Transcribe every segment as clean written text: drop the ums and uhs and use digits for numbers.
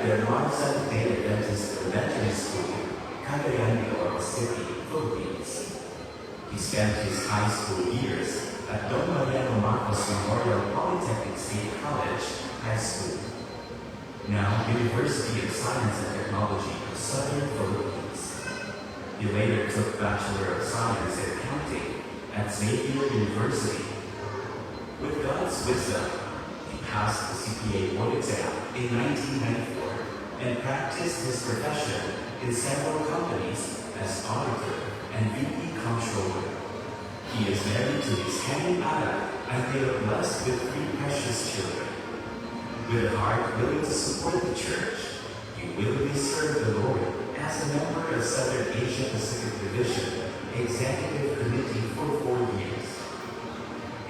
Del Mar Seventh-day Adventist Elementary School, Cagayan de Oro City, Philippines. He spent his high school years at Don Mariano Marcos Memorial Polytechnic State College High School, now University of Science and Technology of Southern Philippines. He later took Bachelor of Science in Accounting at Xavier University. With God's wisdom, he passed the CPA board exam in 1994 and practiced his profession in several companies as auditor and VP Controller. He is married to his Henry Ada, and they are blessed with 3 precious children. With a heart willing to support the church, he willingly served the Lord as a member of Southern Asia Pacific Division Executive Committee for 4 years.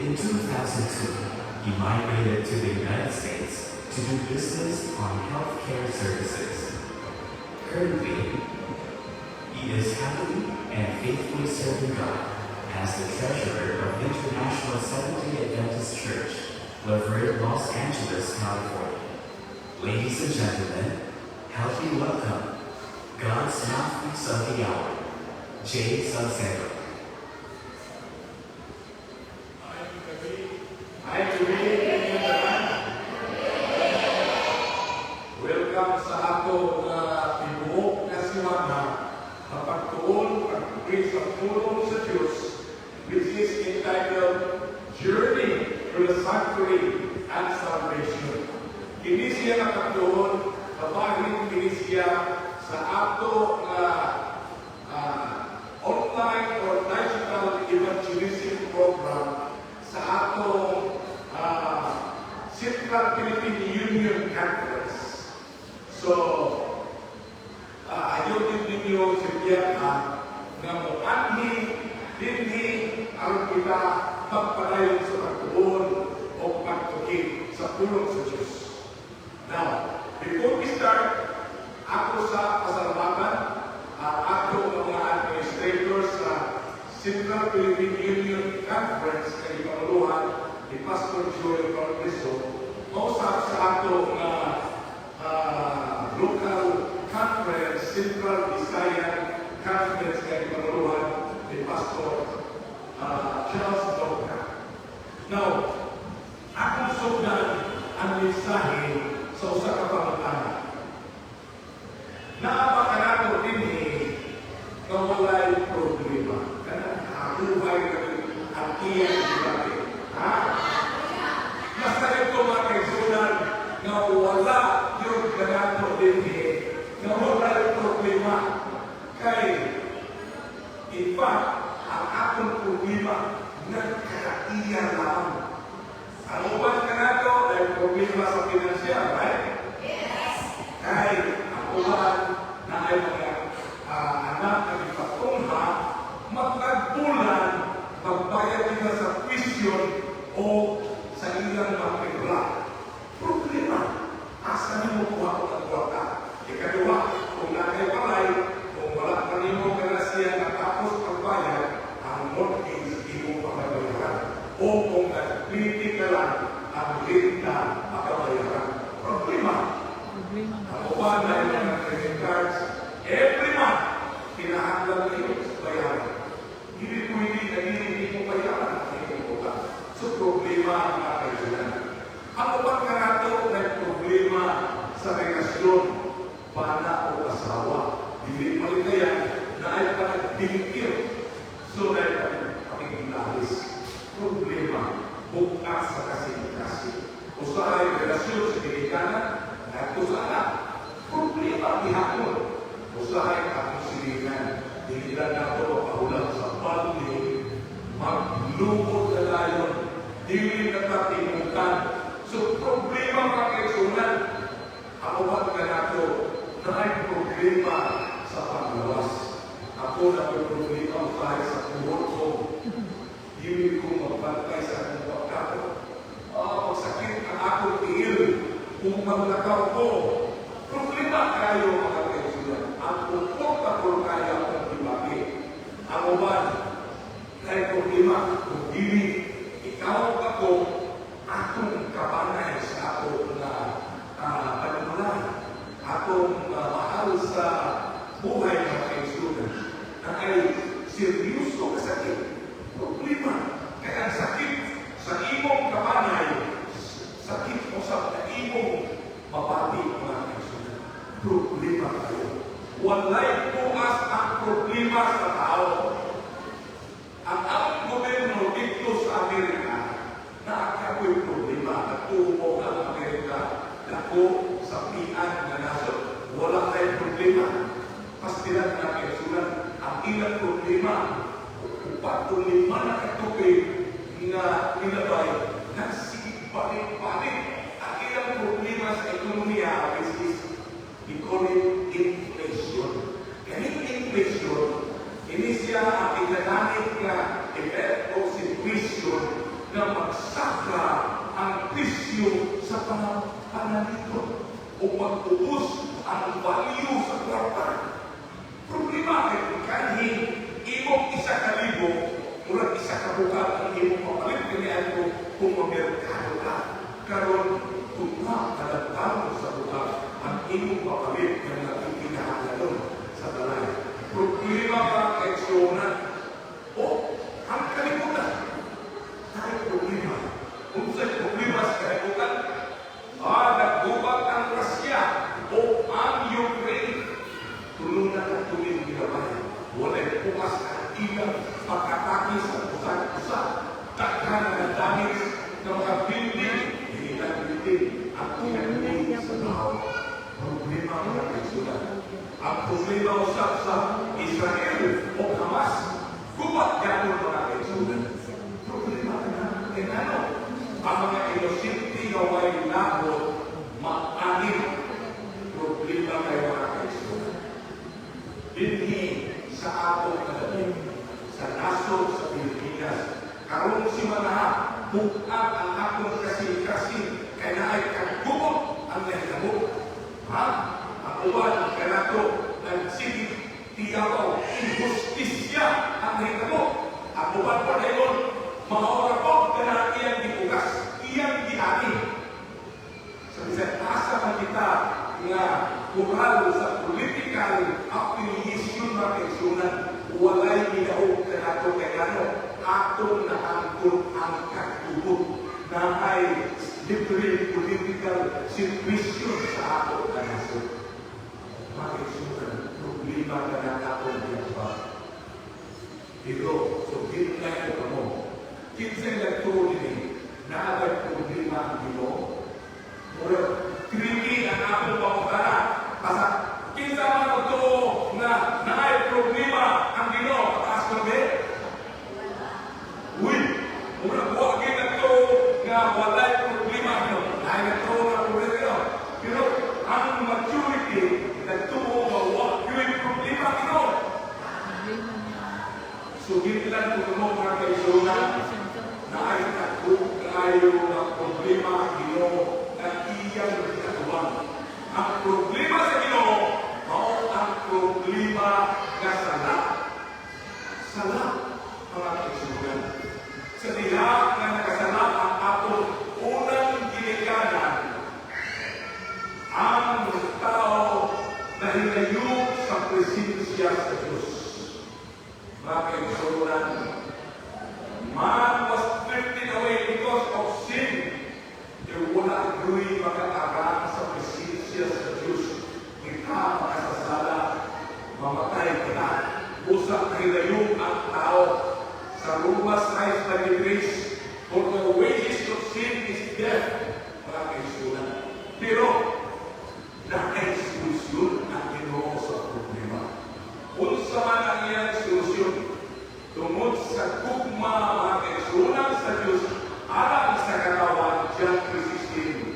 In 2002, he migrated to the United States to do business on healthcare services. Currently, he is happily and faithfully serving God as the treasurer of International Seventh-day Adventist Church, Laverne, Los Angeles, California. Ladies and gentlemen, help me welcome God's mouthpiece of the hour, Jay Salcedo. Welcome sa ato na tibuok na simana na pagtuon pag-pray sa tulong sa Diyos, which is entitled Journey to the Sanctuary and Salvation. Kini siya na pagtuon, kabahin kini siya sa ato na online or digital evangelism program sa ato Central Philippine Union Conference. So, ayaw din ninyo sabihan na muanhi, dinhi, ang kita magpadayon sa pagtuon o pagtukit sa pulong sa Diyos. Now, before we start, ako sa pasalamatan, ako mga administrators sa Central Philippine Union Conference kay Panguluhan ni Pastor Joel Corteso, mausap sa ato na local conference, Central Visayan Conference kay Panguluhan ni Pastor Charles Doka. Now, akong sugdan ang mensahe sa usa ka pangutana. Naapakanato din na walay problema. Kanang kabuhay ang iyang dibate. Basta ito mga kaisunan na wala yung ganato din na walay problema. Kay, in fact, ang akong problema nagkaiya lang. Ang uban ganato ay problema sa pinansyal, right? Yes! Kay, ang uban na ay mga anak na ipatungha, magtagpulan, magbayad nila sa tuition o sa ilang mga pera. Problema, asa nimo kuha ko ang kwarta. Ikaduha, kung nakay-walay, kung wala pa nimo ganasya natapos pagbayad, ang mortgage imo pakabayaran. O kung nagpiti ka lang, ang renta pakabayaran. Problema. Ang uban na yung mga credit cards, every month, kinahanglan kayo sa bayaran. Hindi pwede na hindi mo bayaran ang inyong utang. So, problema ang mga kaibigan. Ang uban ka nato ay problema sa relasyon, bana o asawa. Hindi palit na yan na ay panagdingkir. So, na ay pakikilahis. Problema, bukas sa kasing-kasing. O sa ay relasyon sa kinikanan, at sa anak, problema ihapon. Usahay akong silingan, hindi lang nato makahulang sa pagli, maglubog na layon, hindi natatimukan. So, problema mga kaisunan, ako ba ka nato na ay problema sa panglawas. Ako na may problema usahay sa puhot ko. Hindi ko magbantay sa akong pagkato. Magsakit ang akong tiil kung maglakaw ko. Problema kayo mga kaisunan. Ang comfortable kaya akong ibagi. Ang uban, kaya problema, kung dili, ikaw ako, akong kabanay sa ako na panunulay. seryoso ka sakit. Problema. Kaya ang sakit sa imong kamanay, sakit mo sa imong mabati mga kaibigan. Problema kayo. Walay bukas ang problema sa tao. Ang gobyerno dito sa Amerika na akapoy problema at tumo ang Amerika dako sa pian na nasod. Wala tayong problema. Pastilan na kaisulan ang ilang problema. Upatong lima na katupig na nilabay na sige balik-balik. Ang ilang problema sa ekonomiya is we call it inflation. Ganit inflation, ini siya ang ilananit na effect o situation na magsakra ang presyo sa pananito o mag-ubos ang value sa kwarta. Problema ay kahit imong isa kalibo, murag isa kabukat ang imong mapalit kanian ko kung mamerkado ka. Karon kung nakadagdag sa bukat ang imong mapalit na nakikinahalan sa balay. Problema ka kaigsunan o ang kalibutan. Tayo problema. Kung sa'y problema sa kalibutan, nagubag ang Russia o ang Ukraine. Tulong na katuloy ginabayan. Wala'y pumas ang ilang pagkataki sa usan-usan. Takhan na damage ng mga building. Hinilang building ang pinagpili sa tao. Problema ang kaigsunan. Ang problema usap sa Israel o Hamas. Gubat yan mga kaigsunan. Problema na ano? Ang mga inosente na way labo maanin. Problema kayo mga kaigsunan. Dinhi sa ato kadalhin sa nasod sa Pilipinas. Karong si Manaha, bukag ang akong kasi-kasi kaya na ay kagubot ang nahilabot. Ang uwan kanato nagsigit tiyaw injustisya ang nahilabot. Ang uwan pa na yun, maorapot ka na iyang dibukas, iyang dihain. Sa isang asa man kita nga kural sa political affiliation na kaisunan, walay minaog ka na ito kaya atong naangkot ang katubot na ay different political situation sa ato na nasod. Mga kaisunan, problema ka na atong ginagawa. Pero, so ginagawa ka mo, kinsay nagturo din na agad problema ang Ginoo. Mura, krimi ang akong pamukara. Basta, kinsa man ito na naay problema ang Ginoo, pataas ko ba? Uy, mura buwag na ito nga walay problema ang Ginoo. Naay na ito na problema. Pero, ang maturity na ito mawag yung problema ang Ginoo. Sugit lang kung mo mga kaisunan na ay takot kayo ng problema ang Ginoo na iyang ginagawa. Ang problema sa Ginoo, mao ang problema na sala. Sala, mga kaisunan. Sa diha na nakasala ang atong unang ginikanan, ang tao na hinayog sa presensya sa Diyos. Mga kaisunan, man was drifted away because of sin. Wala do'y makatarang sa presensya sa Diyos. Kita makasasala, mamatay kita. Usa hilayong ang tao sa Romans 9:23. For the wages of sin is death. Mga kaisunan. Pero, na-exclusion ang Ginoo sa problema. Unsa man ang iyang solusyon, tungod sa gugma mga kaisunan sa Diyos, alang sa karawan, John 3:16.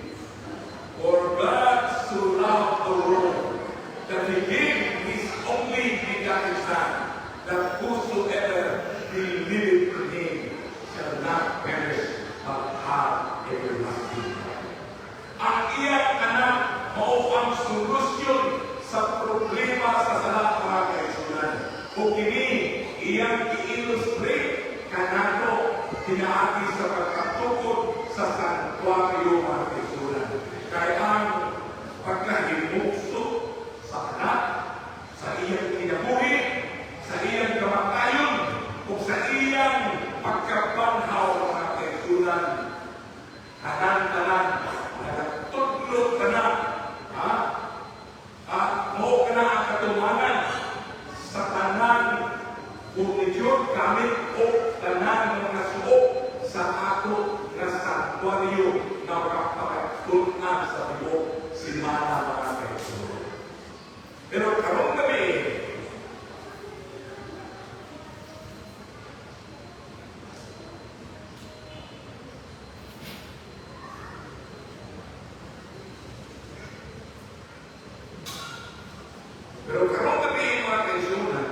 For God so loved the world that He gave His only begotten Son, that whosoever believeth in Him shall not perish but have everlasting life. Ang iyang anak mao ang solusyon sa problema sa lahat mga kaisunan. Kung kini iyang i-illustrate kanado tinaagi sa pagkatukod sa santuario mga kaisunan. Kaya ang pagkahimukso sa anak, sa iyang kinabuhi, sa iyang kamatayon, Pero karon kami mga kaisunan,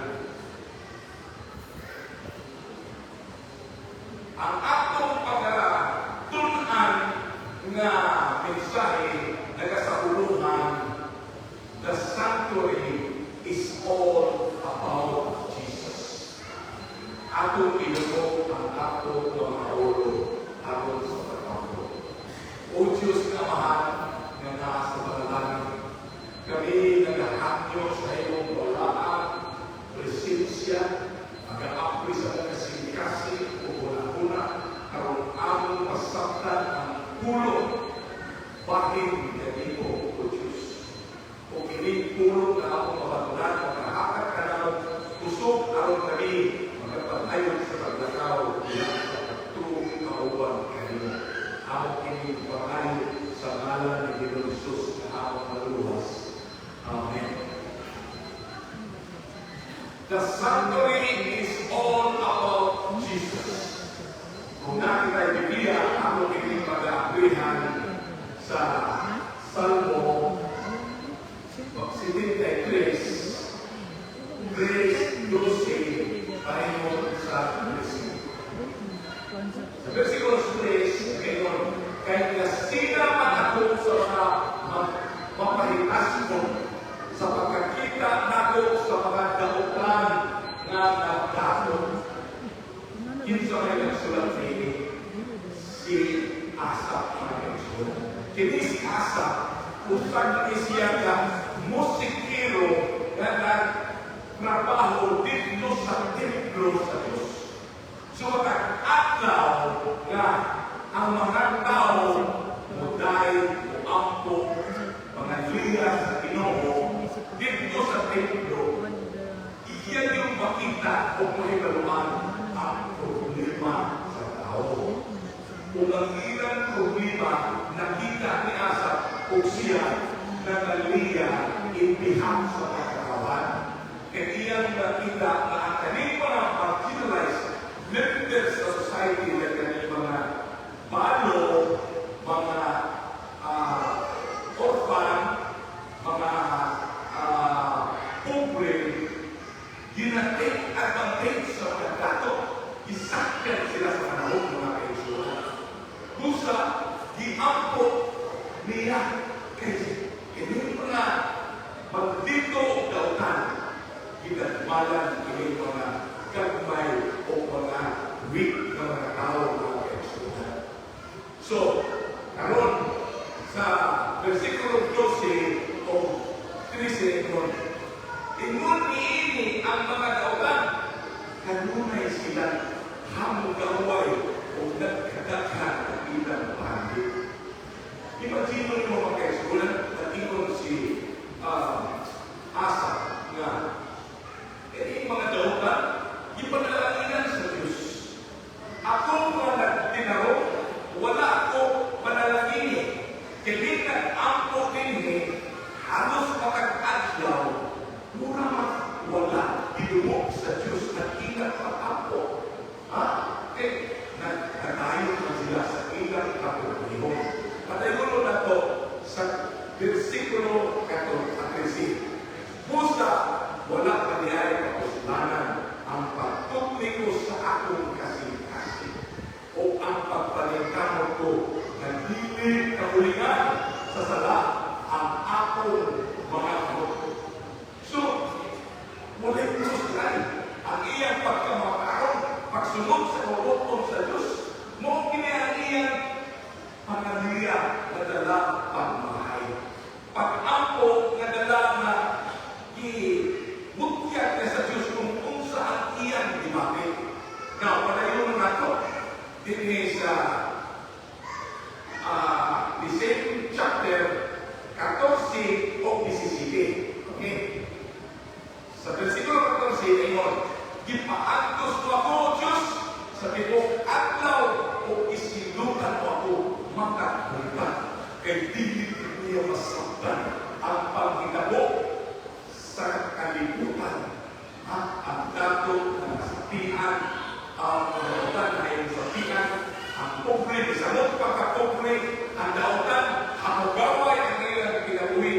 ang atong pagtun-an nga mensahe nagasauluhan, the sanctuary is all about Jesus. Atong inuno ang atong mga ulo aron sa pagkampo. O Diyos na mahal nga nasa mga langit, kami nagahangyo sa iyong walaan, presensya, mag-aapri sa mga kasing-kasing o una-una, karon among masaktan ang pulo bahin kami o Diyos. Kung ining pulo na akong mabatunan, magkahakat ka naman, kusog aron kami magkapatayon sa paglakaw bilang sa pagtuong kauban kanino. Among ining pangayo sa ngalan ni Ginoong Hesus na among maluwas. Amen. The sanctuary is all about Jesus. Kung natin ay Biblia, ako ining pag-aaprihan sa Salmo 73, Grace 12, pahingon sa versikulo. Sa versikulo 3, ngayon, kahit na sila man ako sa mga mapahitas mo, sa pagkakita nako sa mga dautan nga nagdato. Yun sa mga nagsulat nini, si Asap mga nagsulat. Kini si Asap, usag ni siya ka musikero na nagtrabaho dito sa templo sa Diyos. So atlaw nga ang mga tao muday o ampo mga liya sa Ginoo dito sa templo, iyan yung makita o mahibaluan ang problema sa tao. Kung ang ilang problema nakita ni Asap o siya na naliya ibihang sa pagkakawan, kaya iyang nakita na ang kaning mga marginalized members sa society na kaning mga balo, mga orphan, mga pobre, ginatake advantage sa mga dato, isakyan sila sa panahon mga kaisunan. Busa, giampo niya kay hindi mga magdito o dautan, ginagmalan ini mga gagmay o mga weak na mga tao mga kaisunan. So, karon sa versikulo 12 o 13, ingon niini ang mga dautan, kanunay sila hamong gaway o nagkadaghan ang ilang pandit. Imagine mo mga kaisunan, at ingon si Asa nga, mga dautan, ipanalaginan sa Diyos. Ako mga nagtinaro, wala ako panalangini. Kaya nag-ampo din halos makag-adlaw, mura wala dinumok sa Diyos na ilang pag-ampo. Nagkatayo na sila sa ilang kapulihon. Patayon na to sa versikulo 14. Busa, wala pa niyay kapusulanan ang pagtukli ko sa akong kasing-kasing o ang pagpalingkamot ko ng hindi kahulingan sa sala ang akong mga kamot. So, wala'y kusay ang iyang pagkamakaroon, pagsunod sa kabuton sa Diyos, mo kinayang iyang panganiya na dala pagmahay. Pag-ampo na dala na i-bukyat na sa Diyos kung saan iyang dimapit. Now, palayon na ito, din sa the same chapter 14 o 17. Okay? Sa versikulo 14, ayun, gipaantos mo ako, Diyos, sa tibok adlaw o isilutan mo ako, makatulad, kay dilit niya masaktan ang paghitabo sa kalibutan at ang dato ng kasapian, ang dautan ay kasapian, ang pobre, bisamot pagkapobre, ang dautan, hamugaway ang ilang kinabuhi,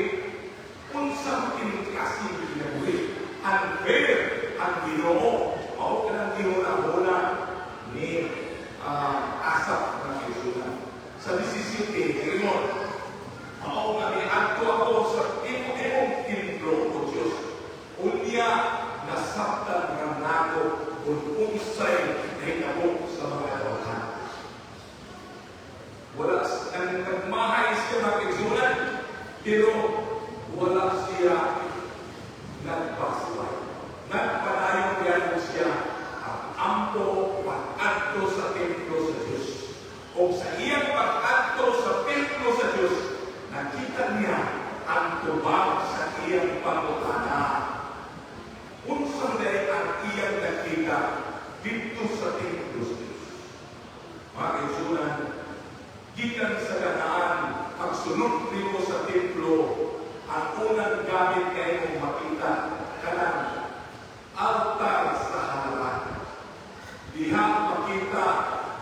wala siya nagpasway. Nagpadayon yan siya ang ampo pag-adto sa templo sa Diyos. O sa iyang pag-adto sa templo sa Diyos, nakita niya ang tubag sa iyang pangutana. Unsang dahil ang iyang nakita dito sa templo sa Diyos. Mga kaisunan, gikan sa ganaan, pagsunod nimo sa templo, ang unang gamit kayo mong makita kanang altar sa halalan. Diha makita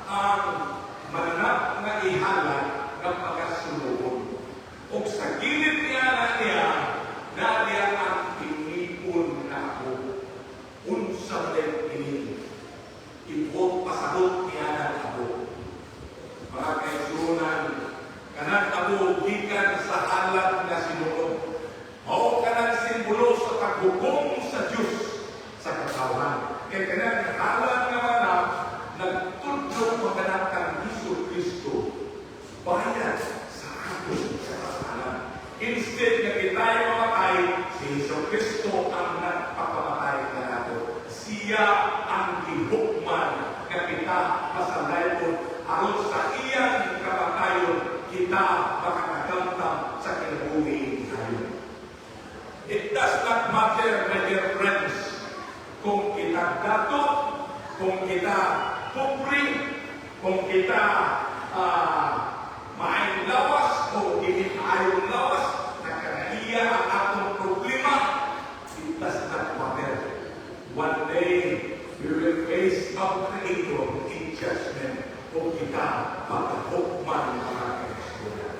ang mananap nga ihalan ng pagkasunod. O sa gilid niya na niya ang pinipon na ako. Unsang din pinipon. Ipot pasahot niya na ako. Mga kaisunan, kanang abo gikan sa halat na sinuod. O kanang simbolo sa paghukom sa Diyos sa katawan. Kaya kanang halat nga manap, nagtudlong maganap kang Iso Kristo. Bayad sa ating sa kasalanan. Instead na kita'y mamatay, si Iso Kristo ang nagpakamatay na nato. Siya ang gihukman na kita masalayon. Aron sa iyang kamatayon, kita makakagamtam sa kinabuhi ngayon. It does not matter, my dear friends, kung kita dato, kung kita pobre, kung kita maayong lawas o hindi maayong lawas, nakanaiya ang atong problema, it does not matter. One day, we will face our Creator in judgment o kita pagkahukman ng mga kaisunan.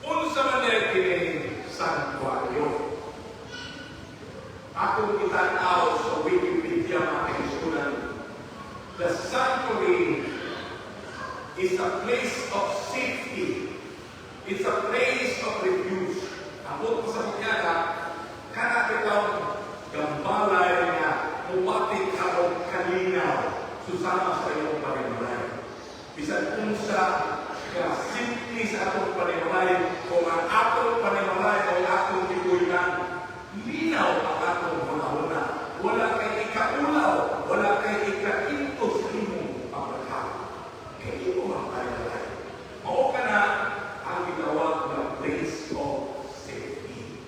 Unsa man kining santuaryo. Ako kitanaw sa Wikipedia mga kaisunan. The sanctuary is a place of safety. It's a place of refuge. Ako po sa bunyada, kanakitang gambalay na mumatik ako kalinaw susama sa iyong panimalay. Bisan unsa ka simple sa atong panimalay kung ang atong panimalay o atong tibuinan, linaw ang atong hunahuna. Wala kay ikaulaw, wala kay ikainto sa imong pagkakao. Kaya imo ang panimalay. Mao ka na ang gitawag na place of safety.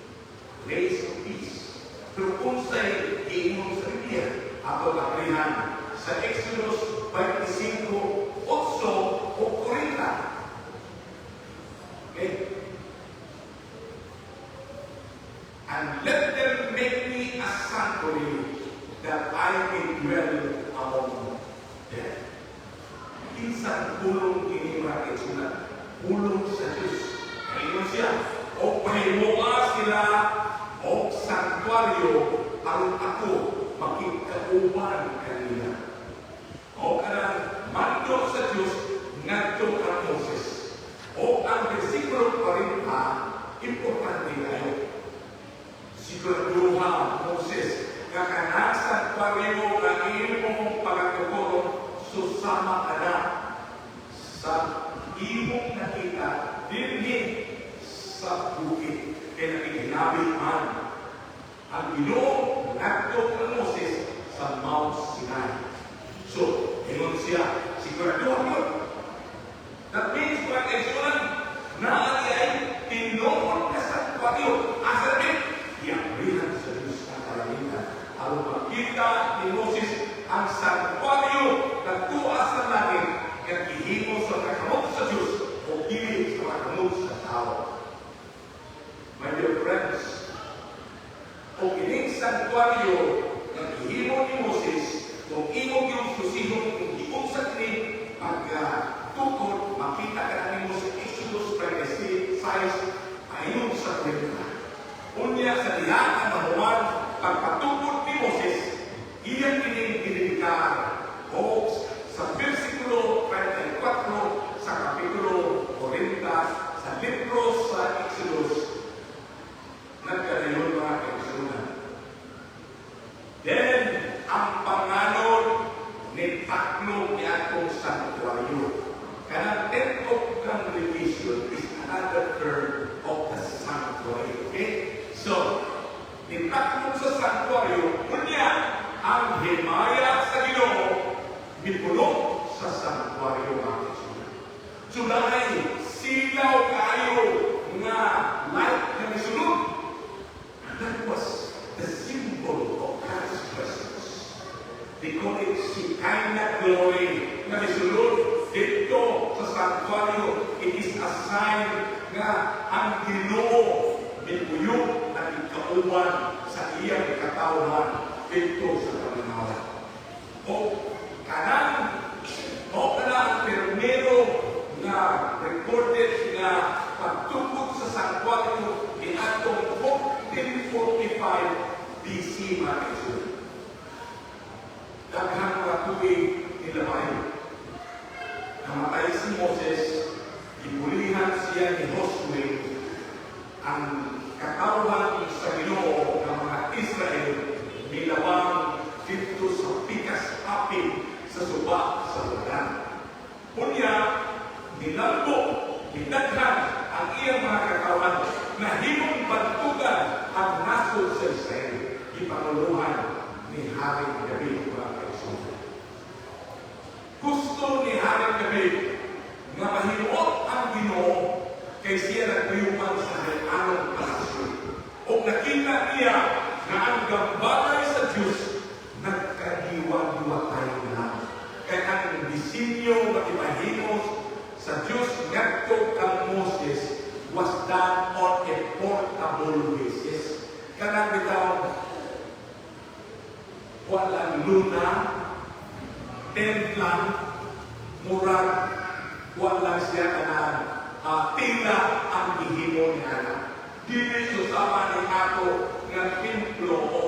Place of peace. Pero kung sa'y iinom sa Biblia, ato nakrihan sa Exodus 25, 8 o 40. Okay? And let them make me a sanctuary that I may dwell among them. Insang pulong ini mga kaisunan, pulong sa Diyos. Kaino siya? O pahimuha sila o sanctuaryo ang ako makikauban kanina. O kanang mandok sa Diyos ngadto kang Moses. O ang versikulo 40, importante kayo. Siguraduha, Moses, nga kanang sanctuaryo na imong pagkakagulong susama ka na sa imong nakita dinhi sa bukid. Kaya nakikinabi man ang Ginoo ngadto kang Moses sa Mount Sinai. So, ingon siya, siguraduhan yun. That means, mga kaisunan, naayay tinuon ka sa sanctuaryo. Asa rin? Iamrihan sa Diyos ang kalamitan. Aron makita ni Moses ang sanctuaryo na tuwa sa langit at ihimo sa kakamot sa Diyos o dili sa kakamot sa tao. My dear friends, kung ining sanctuaryo na ihimo ni Moses, kung imong yung susihon, kung imong sa kini, pagtukod, makita ka namin mo sa Exodus 26, ayon sa kwenta. Unya sa dihaan ang mahuman, pagpatukod ni Moses, iyang kinibigkar o sa versikulo 34 sa kapitulo 40 sa libro sa Exodus, nagkadayon mga kaisunan. Then, ang panganon ni taklo ni atong sanctuaryo. Sulay, silaw kayo nga light na misulod. That was the symbol of God's presence. They call it Shekinah glory na misulod dito sa sanctuaryo. It is a sign nga ang Ginoo minuyog at ikauban sa iyang katawhan dito sa kalinawan. O kanang ang permero na recorded na pagtugod sa sanctuaryo in atong 1445 BC mga kaisun. Daghang katuig nilabay. Namatay si Moses, ibulihan siya ni Josue ang katawan sa Ginoo ng mga Israel nilawang dito sa pikas apid sa suba sa Jordan. Unya, nilambo, nidaghan ang iyang mga katawan na himong bantugan ang nasod sa Israel. Ipanguluhan ni Haring David mga kaisun. Gusto ni Haring David nga mahinuot ang Ginoo kay siya nagpayuman sa anong palasyo. O nakita niya na ang gambalay sa Diyos nagkadiwa-diwatay na lang. Kaya ang disenyo makipahimos sa Diyos ngadto kang Moses was done on a portable basis. Kanang bitaw walang luna, tent lang, murag, walang siya kanang tila ang gihimo niya. Dili susama ni ako ng templo o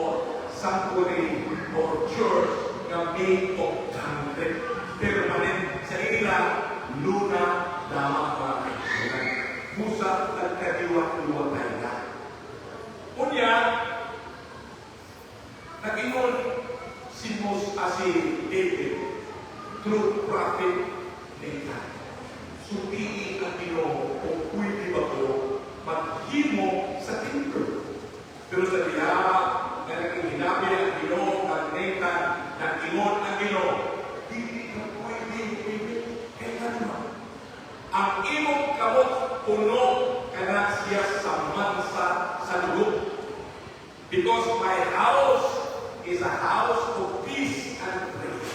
sanctuary or church na made of concrete. Permanent sa ila, luna, dama pa. Musa, nagkadiwa-diwa tayo na. Unya, nag-ingon si David, true prophet ni God. Supiin ang Ginoo kung pwede ba ko maghimo sa templo. Pero sa diya, na naging-hinabi ang Ginoo, nag-Nathan, nag-ingon ang Ginoo, hindi ka pwede. Kaya naman, ang imong kamot puno kana siya sa mansa sa loob. Because my house is a house of peace and praise.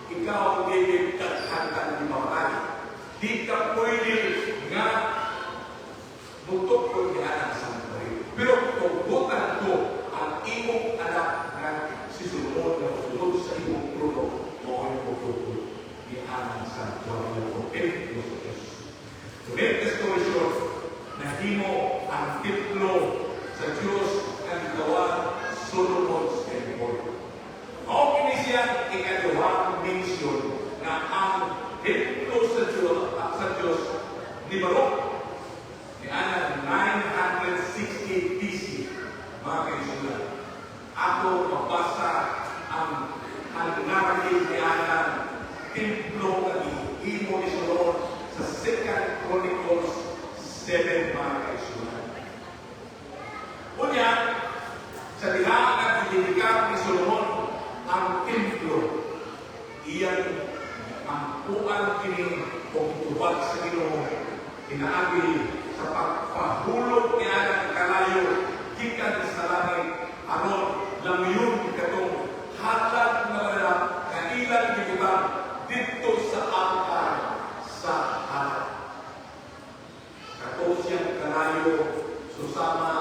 Ikaw, David, kaghantan di mamatay. Di ka pwede nga butok ko niya ang santoy. Pero tugutan ko ang imong anak na si Solomon na tulog sa imong trono o ang pagtutuloy ni ang santuaryo o templo sa Diyos. To make the story short, nahimo ang templo sa Diyos ang gawa Solomon's temple. Mao kini siya ikaduhang mention na ang templo sa Diyos ni Baruch ni ana 960 BC. Mga kaisulan, ako mabasa ang narrative ni ana templo na ihimo ni Solomon sa 2 Chronicles 7 mga kaisulan. Unya, sa diha at idedikar ni Solomon ang templo, iyan ang puan kini o tubag sa Ginoo inaagi sa pagpahulog niya ng kalayo gikan sa langit aron languyon katong hatag na wala na ilang gibutang dito sa altar sa harap. Kato siyang kalayo susama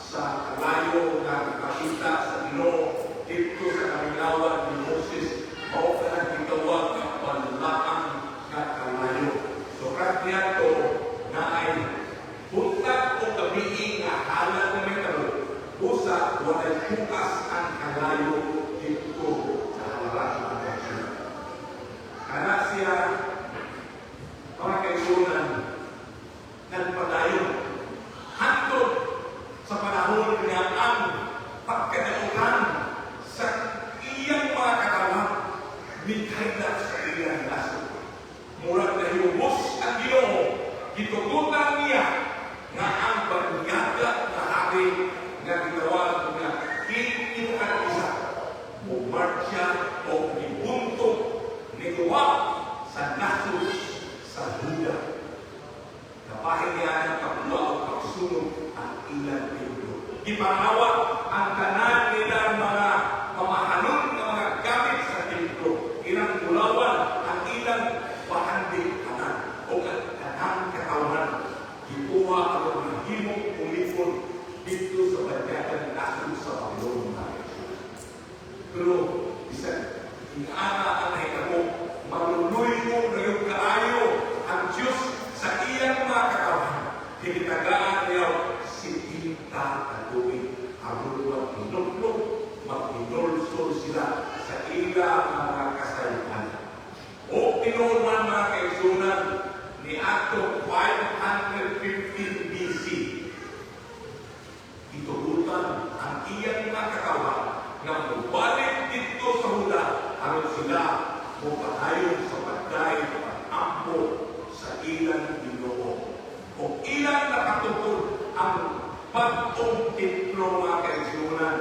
sa kalayo na pakita sa Ginoo dito sa kaminawan ni Moses o kanang gitawag ng panlaang na kalayo. So kanya to na ay buntag o gabi nga halat na may talo usa walay bukas ang kalayo dito sa harap ng Diyos. Kana siya mga kaisunan nagpadayon hantod sa panahon niya ang pagkadauhan sa iyang mga katawan mitay na sa iyang laso. Murag na hiubos ang Ginoo Juda. Kapahingyan ang kapwa o kapsunod ang ilang templo. Ipangawat ang tanan nilang mga pamahanon ng mga gamit sa templo. Ilang tulawan ang ilang bahandig tanan o ang tanang katawan. Gikuha ang mga himong umipon dito sa bagyakan nasod sa Babylonia. Pero, isa, inaana ang nahitabo, maluloy mo na yung kaayo ang Diyos sa iyang mga katawan. Hinitagaan niya si Tinta Kaluwi. Ang inuklog, mag-inulsol sila sa ilang mga kasayuhan. O pinuman mga kaisunan ni Ato 515 BC. Itugutan ang iyang mga katawan na mubalik dito sa hula aron sila mupadayon sa pagdayo ng pag-ampo sa ilang Ginoo. O ilang nakatupod ang pag-ong templo mga kaisunan,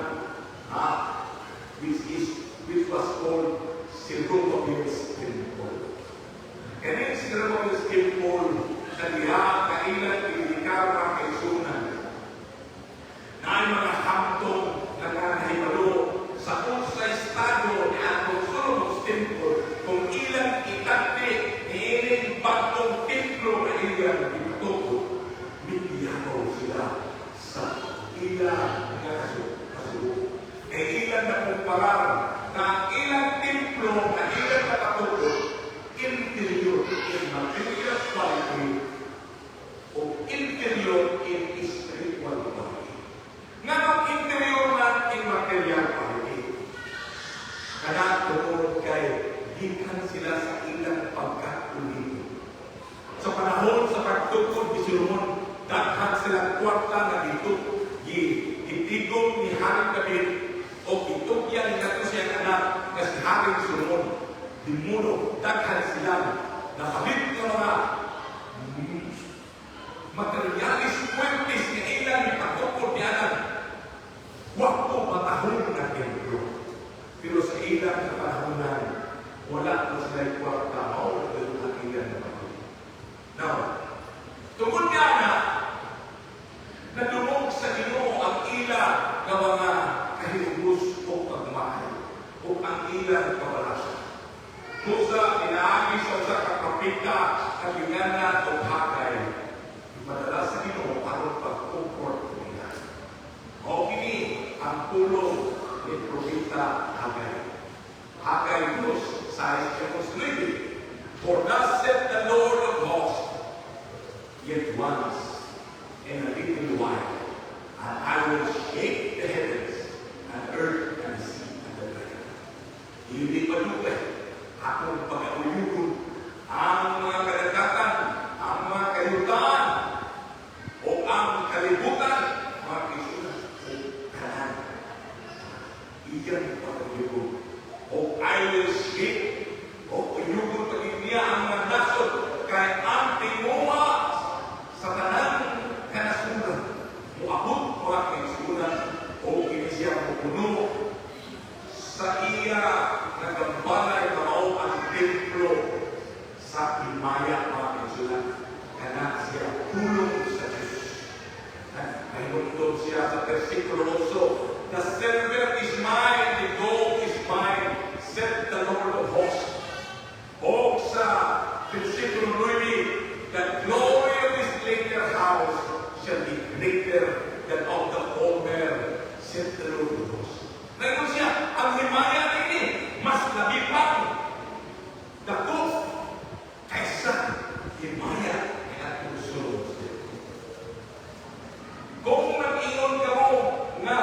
which was called Zerubbabel's Temple. Kaning Zerubbabel's Temple sa diha kailang ilikar mga kaisunan na ay mga hamtong nagkakahibalo sa unsa estado ni atong Solomon's Temple kung ilang itakti ni ining bagong templo na ilang ipatuto, bigyaw sila sa ilang kasubo. Kay ilang na kumparar na ang ilang templo na ilang nakatuto, interior in material quality o interior in spiritual quality. Nga ang interior man in material quality. Kaya tungkol kay gikan sila sa ilang pagkakulito. Sa panahon sa pagtukod ni Solomon, daghan silang kwarta na dito, itigong ni Haring David o itugyan ni nato siyang anak na si Haring Solomon. Dimuno, daghan silang nakabit ng mga materialis puentes na ilang ni pagtukod ni anak. Wakto matahong na templo. Pero sa ilang sa panahonan, wala na sila'y kwarta o ang ilang na pagtukod. Now, tungkol nga na, nadumog sa Ginoo ang ila ng mga kahilubos o pagmahal o ang ilang kabalasa. Kusa, inaagi sa usa ka kapita, kabingana o Hagay, madalas sa Ginoo aron pag-comfort nila. O kini ang tulong ni Propeta Hagay. Hagay 2:6-9. For thus said the Lord of hosts, yet once in a little while, and I will shake the heavens and earth and the sea and the ground. Hindi pa dugay akong pag-auyugon ang mga kadagatan, ang mga kayutaan, o ang kalibutan, mga kaisunan, o kanan. Iyan pag-auyugon. O I will shake, o uyugon pag niya ang mga nasod, kay ang tinguha sa tanang kanasunan. Muabot mga kaisunan, o inisya pupuno sa iya nagambalay na mao ang templo sa Himaya mga kaisunan. Kana siya tulong sa Diyos. May muntong siya sa versikulo 8, the silver is mine, the gold is mine, said the Lord of hosts. O sa versikulo 9, the glory of his later house shall be greater than of the former, said the Lord of hosts. Ngayon siya, ang himaya ini, mas labi pang dako kaysa himaya ni atong sulod. Kung nag-ingon ka mo nga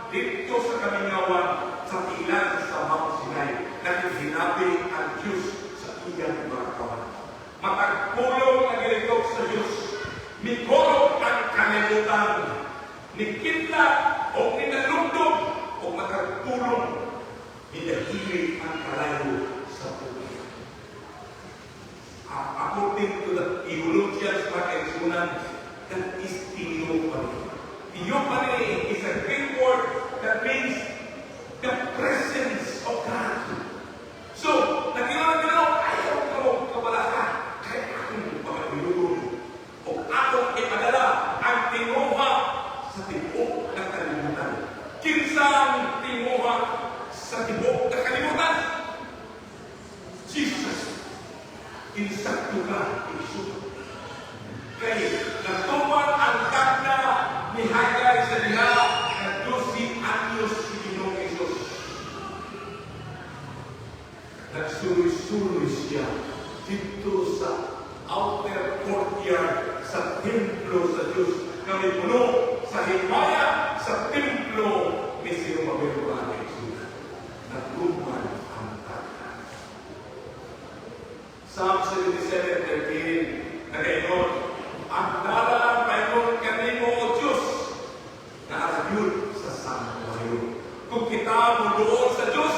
dito sa kamingawan sa ilan sa Mount Sinai na hinabi ang Diyos sa iyang mga kawan. Matagpulong ang gilitok sa Diyos, mikorog ang kalimutan, nikita o ninalundog o matagpulong, minahili ang kalayo sa buhay. According to the theologians, mga kaigsunan, that is theophany. Theophany is a Greek word that means the presence of God. So, nagkinawa ayaw ka mo kabalakan, kaya akong pagkakilulong o akong ipadala ang tinguha sa tibok ng kalimutan. Kinsang tinguha sa tibok ng kalimutan? Jesus. Insakto ka, Isus. Kaya natuman ang kanya ni Hagay sa diha na 12 anyos si Ginoong Isus. Nagsuloy-suloy siya dito sa outer courtyard sa templo sa Diyos na may puno sa himaya sa templo ni Sirumabelo ang Isus. Natuman ang kanya. Psalm 77:13 nagayod, ang dalan payon kanimo o Diyos na arabyod sa santuaryo. Kung kita mo doon sa Diyos,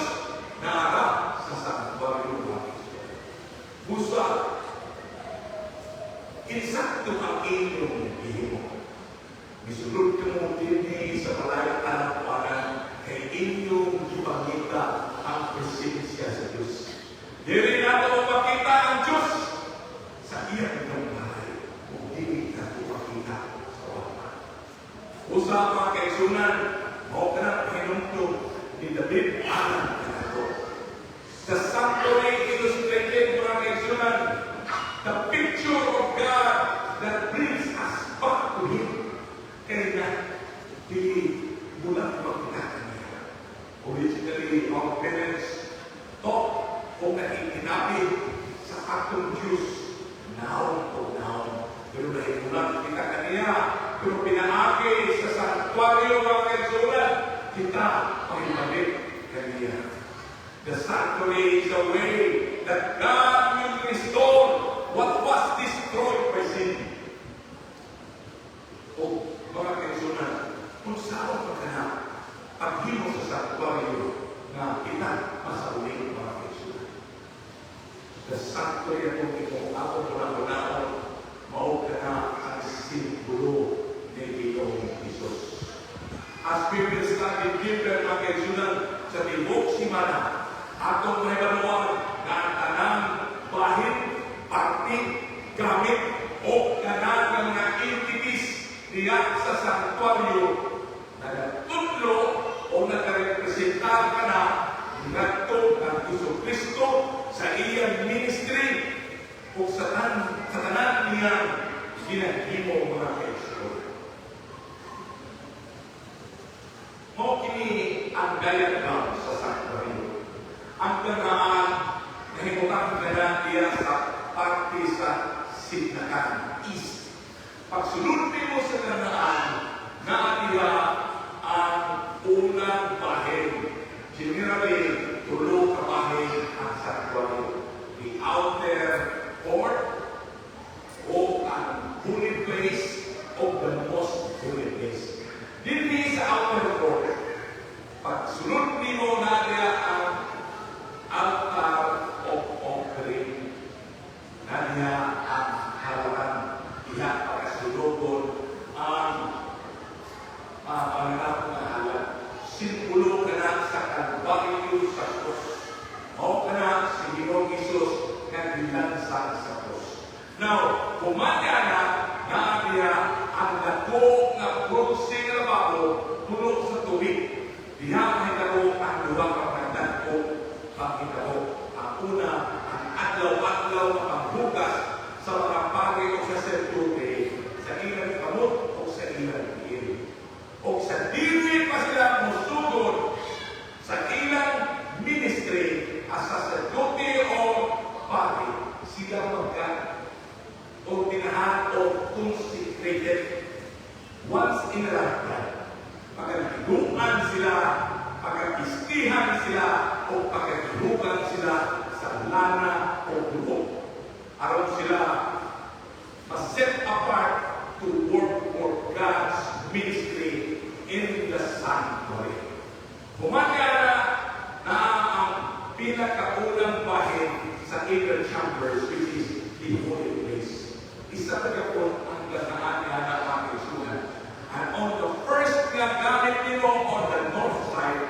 naara sa santuaryo ng Diyos. Busa, insakto ang inyong ihimo. Misulod ka mo din sa palayaan para kay inyong ipangita ang presensya sa Diyos. Diri nato makita ang Diyos sa iyang bahay kung hindi nato makita sa wala. Usa mga kaigsunan, mao kana pinunto ni David anak kanato. The sanctuary illustrated mga kaigsunan, the picture of God that brings us back to Him. Kaya na, di bulang makita niya. Originally, our parents taught o nakikinabi sa atong Diyos now o now. Pero nahimulang kita kaniya, pero pinaagi sa sanctuaryo mga kaigsunan, kita pahibalik kaniya. The sanctuary is a way that God will restore what was destroyed by sin. O mga kaigsunan, kung saan pa ka na paghimo sa sanctuaryo na kita masauling mga kaigsunan. The sanctuary at kung ako muna-munaon, mao ka na ang simbolo ni Ginoong Isus. As we will study deeper mga kaigsunan sa tibok simana, atong mahibaluan na ang tanang bahin, parti, gamit, o kanang ng mga entities diya sa sanctuaryo na nagtudlo o nagrepresentar ka na nagtod ng Iso Kristo sa iyang ministry o sa tanan niyang ginahimo mga kaigsunan. Mao kini ang diagram sa sanctuary. Ang kanaan na himutang kanan diya sa parte sa Sidnakan East. Pagsulod mo sa kanaan, naadiya ang unang bahin. Generally, tulo ka bahin ang sanctuary. The outer court o ang holy place of the most holy place. Dito sa outer court, pagsulod mo naadiya ang altar of offering, naadiya ang halaman, diha pagkasulubon ang pangalap na halat. Simbolo ka na sa Kalbaryo sa Diyos. O ka na si Ginoong Isus na dilansang sa Diyos. Now, kumanya na naadiya ang dako nga sila, pagkakistihan sila, o pagkakihugan sila sa lana o buhok. Aron sila ma-set apart to work for God's ministry in the sanctuary. Humagana na ang pinakaunang bahin sa inner chambers, which is the holy place. Isa talaga po ang ganaan nga na pangisunan. And on the first nga gamit nilo on the north side,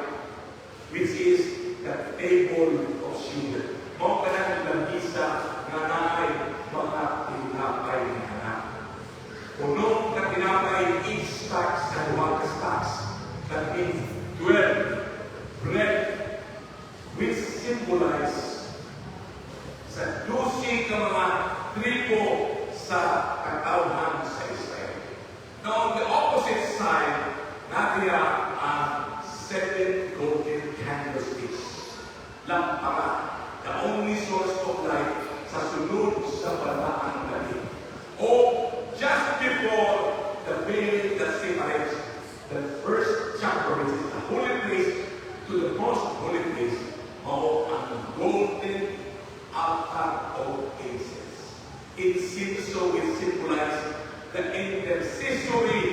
which is the table of shewbread. Mga kanang lamisa nga naay mga tinapay ni anak. Punong na tinapay, each stacks and one stacks. That means 12 bread, which symbolize sa 12 ka mga tribo sa katawhan sa Israel. Now, on the opposite side, natin ang 7 golden candlesticks. Lampara, the only source of light sa sunod sa balaang gabi. O just before the veil that separates the first chamber, which is the holy place, to the most holy place, o ang golden altar of incense. It symbolizes the intercessory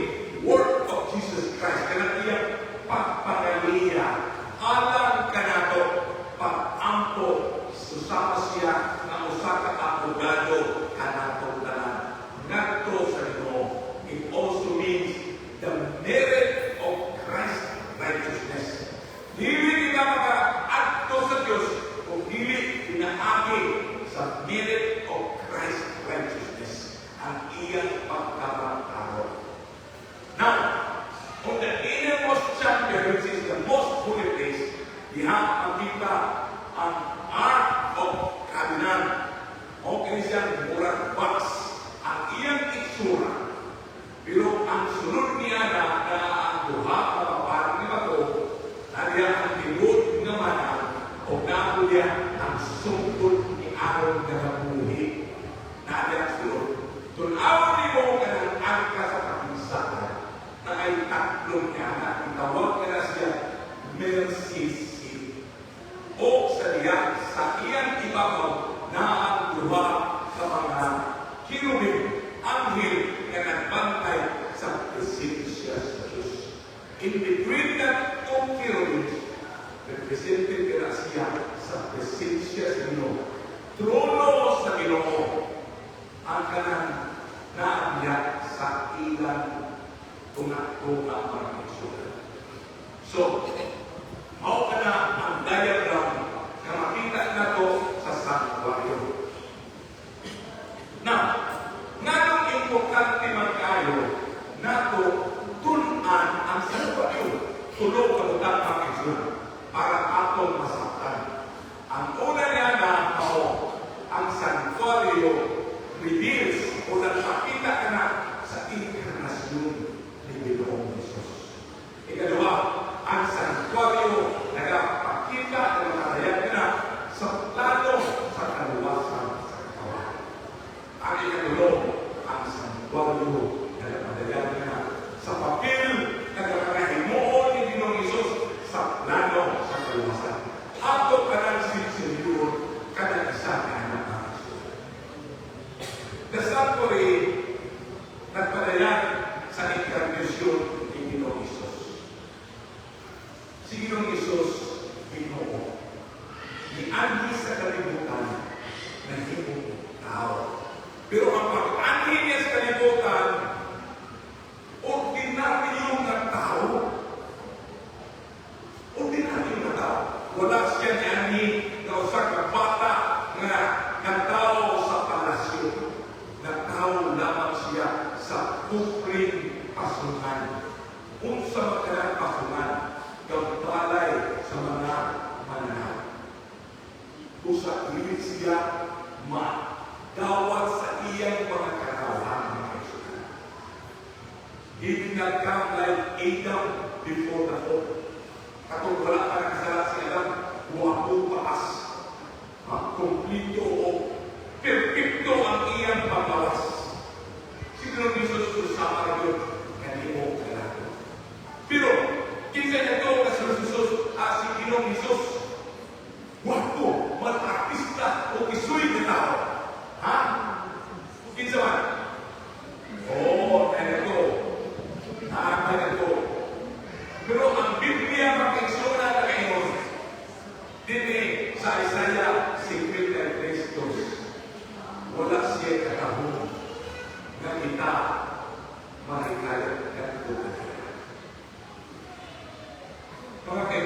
work of Jesus Christ. Kaya iyang pagpangaliya, alang kanato, pag-ampo, susama siya na usaka abogado kanato tanan. Ngadto sa Ginoo. It also means the merit of Christ's righteousness. Dili kita maka-adto sa Diyos kung dili pinaagi sa merit of Christ's righteousness ang iyang pagkabangkaro. Now, on the innermost chamber, which is the most holy place, diha makita ang Ark of Covenant. Okay siyang murag box. Ang iyang itsura. Pero ang sunod niya na ang duha ka parang ni bato, nariya ang tinod naman o nakuliya ang sungkot ni Aaron na nabuhi. Nariya ang sunod. Tunawin ni mo ka ng angka sa kapisahan na ay tatlong niya na itawag ka na siya mercy seat. O sa diya, sa iyang ibabaw na ang duha sa mga kirubim, anghel na nagbantay sa presensya sa Diyos. In between that two cherubims, represented ka na siya sa presensya sa Ginoo. Trono sa Ginoo ang kanang naabiyak sa ilang tunga-tunga mga igsunan. So, mao ka na ang diagram na makita na to sa sanctuaryo. Now, nganong importante man kayo nato tunan ang sanctuaryo. Tulog ka utang mga igsunan para atong masaktan. Ang una niya na ang sanctuaryo reveals o nagpakita ka na sa inkarnasyon ni Ginoong Jesus. Ikalawa, ang sanctuaryo nagpakita na nakatayan ka na sa plano sa kaluwasan sa katawan. Ang ikatulo, ang sanctuaryo nagpakatayan ka na sa papel na nagpakahimuon ni Ginoong Jesus sa plano sa kaluwasan. Ato ka ng sinsiyon ka na isa ka na the sanctuary nagpadayan sa inkarnasyon ni Ginoong Isus. Si Ginoong Isus, Ginoo, ni-anhi sa kalibutan na himong tao. Pero ang pag-anhi niya sa kalibutan, ordinaryong na tao. Ordinaryong na tao. Wala siya ni-anhi na usang bata nga nagtao sa palasyo. Nagtao lamang siya sa kupring pasungan. Unsa makalang pasungan, gagbalay sa mga mananap. Usa dili siya magdawat sa iyang mga katawan mga kaibigan. He did not come like Adam before the fall. Katong wala ka nakasala si Adam, buwako paas. Kumplito o perfecto ang iyang pagbawas. Si Ginoong Jesus usama rin kanimo kalako. Pero, kinsa niya ito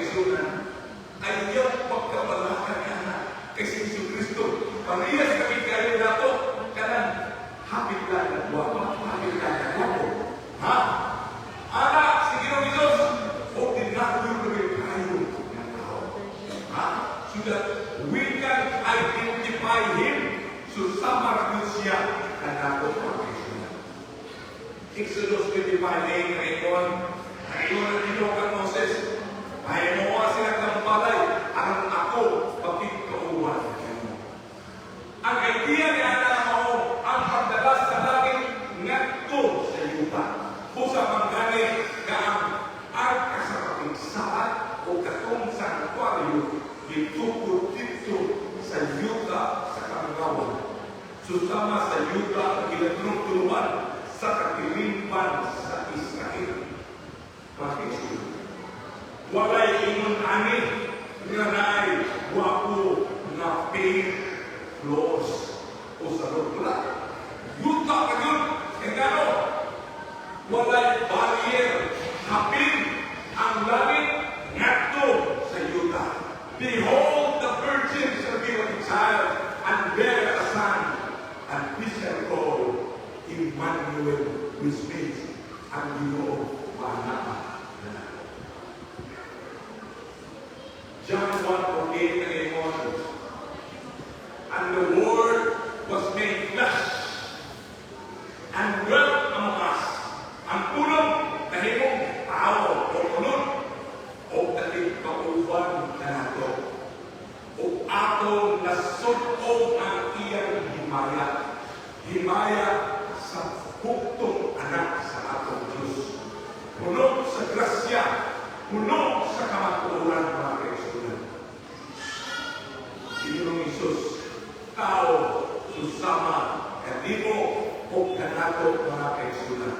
kaigsunan, ay iyong pagkabalakan niya na kay si Jesucristo. Parehas kami kayo nato, kanan, hapit lang na buwan, hapit lang na buwan. Ha? Anak, si Ginoong Diyos, o dinagyo kami kayo ng tao. Ha? So that we can identify Him. So sama rin siya na nato ang kaigsunan. Exodus 25:8, ngayon ang Ginoo kang Moses, ay mawa sila ng balay, ang ako pagkikauwan. Ang idea ni Ana mo, ang pagdalas sa langit ngadto sa yuta. Busa mangani nga ang arka sa kapigsaat o katong sanktuaryo gitukod dito sa yuta sa Karangawan. Susama sa yuta ang gilatulungan sa kapilimpan sa Israel. Bakit? Walay ingon ani nga naay wapo nga paved floors o sa rotula. Yuta ka yun. Kaya gano? Walay barrier. Hapin ang langit ngadto sa yuta. Behold, the virgin shall be with a child and bear a son, and he shall call Emmanuel, which means ang Ginoo manama. John 1:48 and 8. And the Word was made flesh and dwelt among us. Ang unang nahimong tao o unang o katigpauban na nato. O atong nasutong ang iyang himaya. Himaya sa buktong anak sa atong Diyos. Puno sa grasya, puno sa kamaturan mga kaigsunan. Ginoong Isus, tao, susama, kanimo, o kanato mga kaigsunan.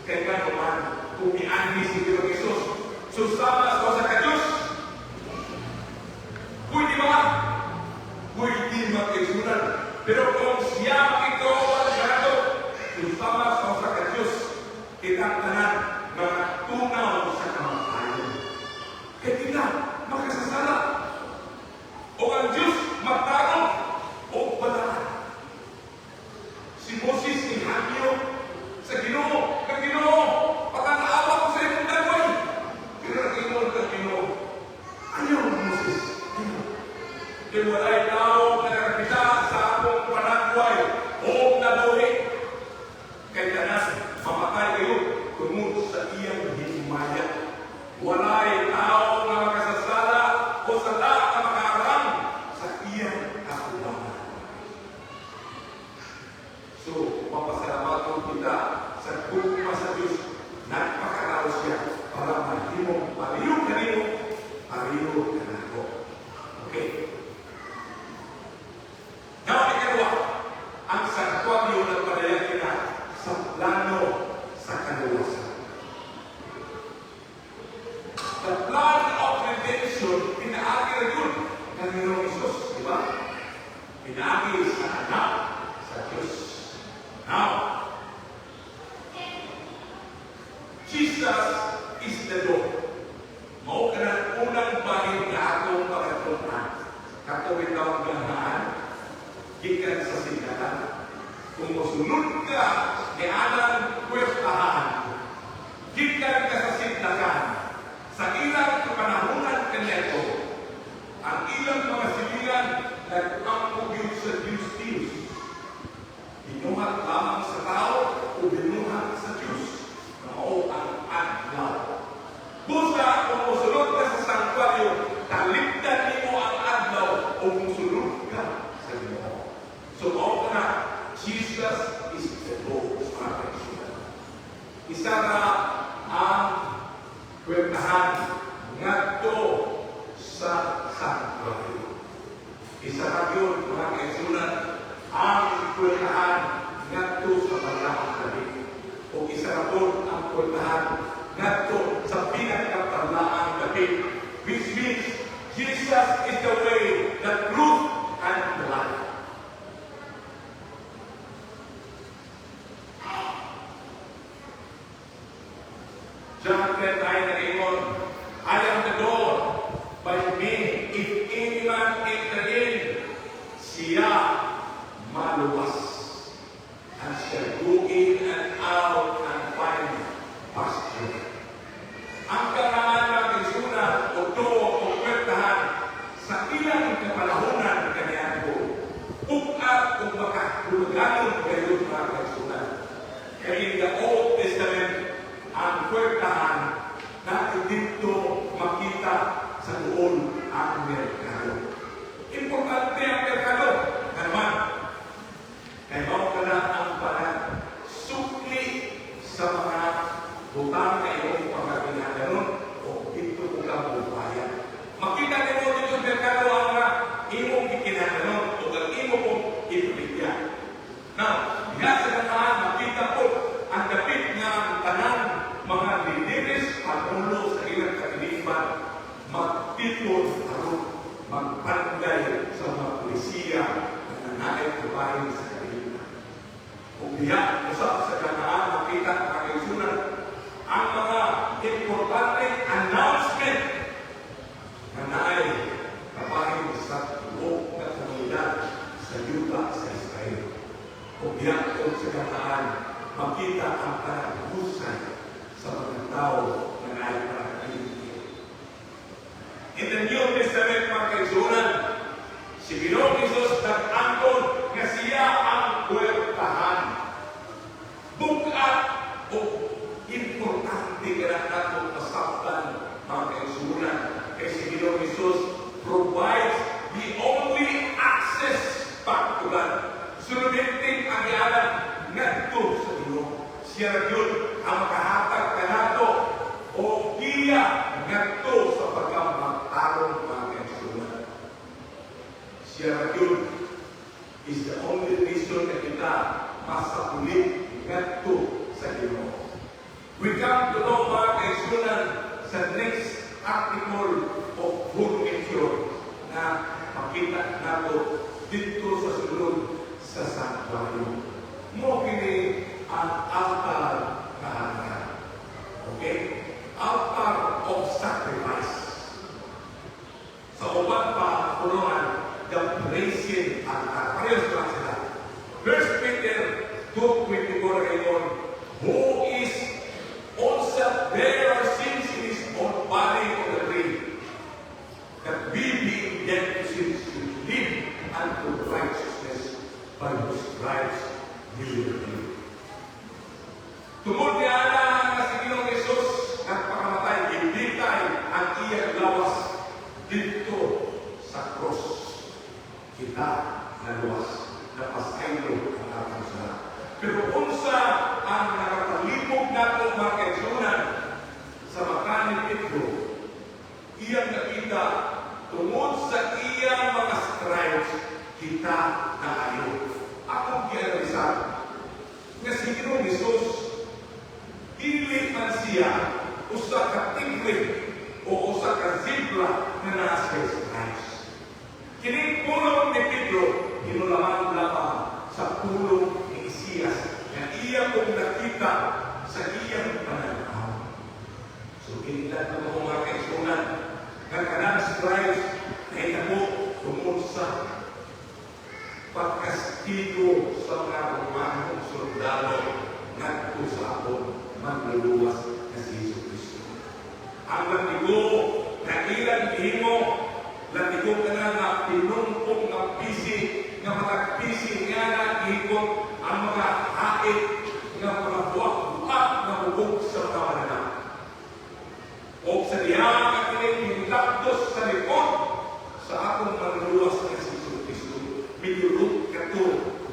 Kaya nga naman, kung ianhi si Ginoong Isus, susama sa Diyos. Pwede ba? Pwede mga kaigsunan. Pero kung siya ito ang kanato, susama sa Diyos, kitang tanan, mga tunaw sa kamatayan. Kaya kita, makasasala. O ang Diyos, magtarong o balaan. Si Moses ni Hagyo sa Ginoo, kang Ginoo, pagkakaawa ko sa imong dagway. Pero nag-ingon kang Ginoo, ayaw Moses. Di walay tao na nakakita sa akong panagway o nabuhi. Kaya tanas, mamatay kayo tungod sa iyang himaya. Walay tao na makasasala o sala na makaarang sa iyang kakulangan. So, mapasalamat kita sa gugma sa Diyos. Nagpakaraos siya para mahimong pariyo kanino, pariyo kanako. Okay. Now, ikalawa, ang sanktuaryo na padayan kita sa plano sa kaluwasan. The plan of redemption, pinaagi rin yun ng Ginoong Isus, di ba? Pinaagi sa anak, sa Diyos. Now, Jesus is the door. Mao ka ng unang bahid na atong pagkatunan. Katawid ang ganahan, gikan sa singalan. Kung masunod ka ni Alan Puestahan, gikan ka sa sindakan, sa ilang kapanahunan kanito, ang ilang mga silingan nag-angkog yun sa Diyos. Binuhat lamang sa tao o binuhat sa Diyos. Mao ang adlaw. Busa kung musulod ka sa sanktuaryo, taligdan nimo ang adlaw o musulod ka sa Ginoo. So mao na, Jesus is the Lord of our nation. Isa na ang kwentahan ngadto sa sanktuaryo. Isa na yun, mga kaigsunan, ang kwentahan ngadto sa Balakang Gabi. O isa na po ang kwentahan ngadto sa pinagkaparlaang gabi. Which means, Jesus is the way, the truth, and the life. John 10:9 na ingon, I am the door. sa doon ang merkado. Importante ang merkado. Naman, kaya ka na ang sukli sa mga butang na iyong pagkakinanon o dito ko ka buhayan. Makita nyo dito sa merkado ang mga imong kikinanon o ang imo kong ipibigyan. Now, diya sa ganaan, makita po ang dapit nga ang tanan mga lideres panulo sa ilang katilipan magtipon aron magpanday sa mga polisiya na nanay kabahin sa katilipan. Kung diya, usap sa ganaan, makita ang kaisunan ang mga importanteng announcement na nanay kabahin sa buong na komunidad sa Yuta sa Israel. Kung diya po sa ganaan, makita ang kanagusan sa mga tao na naiparakilin. In the New Testament, mga kaisunan, si Ginoong Hesus nag-angkon na siya ang puwertahan. Bukat o importante ka na natong pasaktan, mga kaisunan, kaya si Ginoong Hesus provides the only access back to God. Sunulitin ang ialan ngadto sa Ginoo. Siya yun ang makahatag kanato o iya ngadto sa pagkamagtarong mga kaisunan. Siya yun is the only reason na kita masakulit ngadto sa Ginoo. We come to know mga kaisunan sa next article of Fornication na makita nato dito sa sulod sa sanctuary. Mo kini ang altar kahanan. Okay? Altar of sacrifice. Sa uban pa, punuan, the brazen altar. Parehas lang sila. 1 Peter 2:24 ngayon, who is also bear our sins in his own body on the tree, that we being dead to sins should live unto righteousness, by whose stripes you will live. Tungod niya na si Ginoong Hesus nagpakamatay, ibigay ang iyang lawas dito sa cross. Kita naluwas, napasaylo ang ating sala. Pero unsa ang nakatalipog nato mga kaisunan sa mata ni Pedro, iyang nakita tungod sa iyang mga stripes, kita naayo. Akong kialisan nga si Ginoong Hesus dili man siya usa ka tigre o usa ka zebra na nasa stripes. Kining pulong ni Pedro ginulaman lamang sa pulong ni Isaias na iya kong nakita sa iyang pananaw. So kinilat ng mga kaisunan nga kanang stripes na itamo tungkol sa pagkastigo sa mga Romanong soldado ngadto sa akong magluluwas na si Hesus Kristo. Ang latigo na ilang ihimo, latigo ka na na pinumpong ng pisi, nga matagpisi nga na ihikot ang mga hait nga mga buwak-buwak na bubog sa kamananap. O sa diya nga kining hilapdos sa likod sa akong magluluwas na si Hesus Kristo. Minulog ka to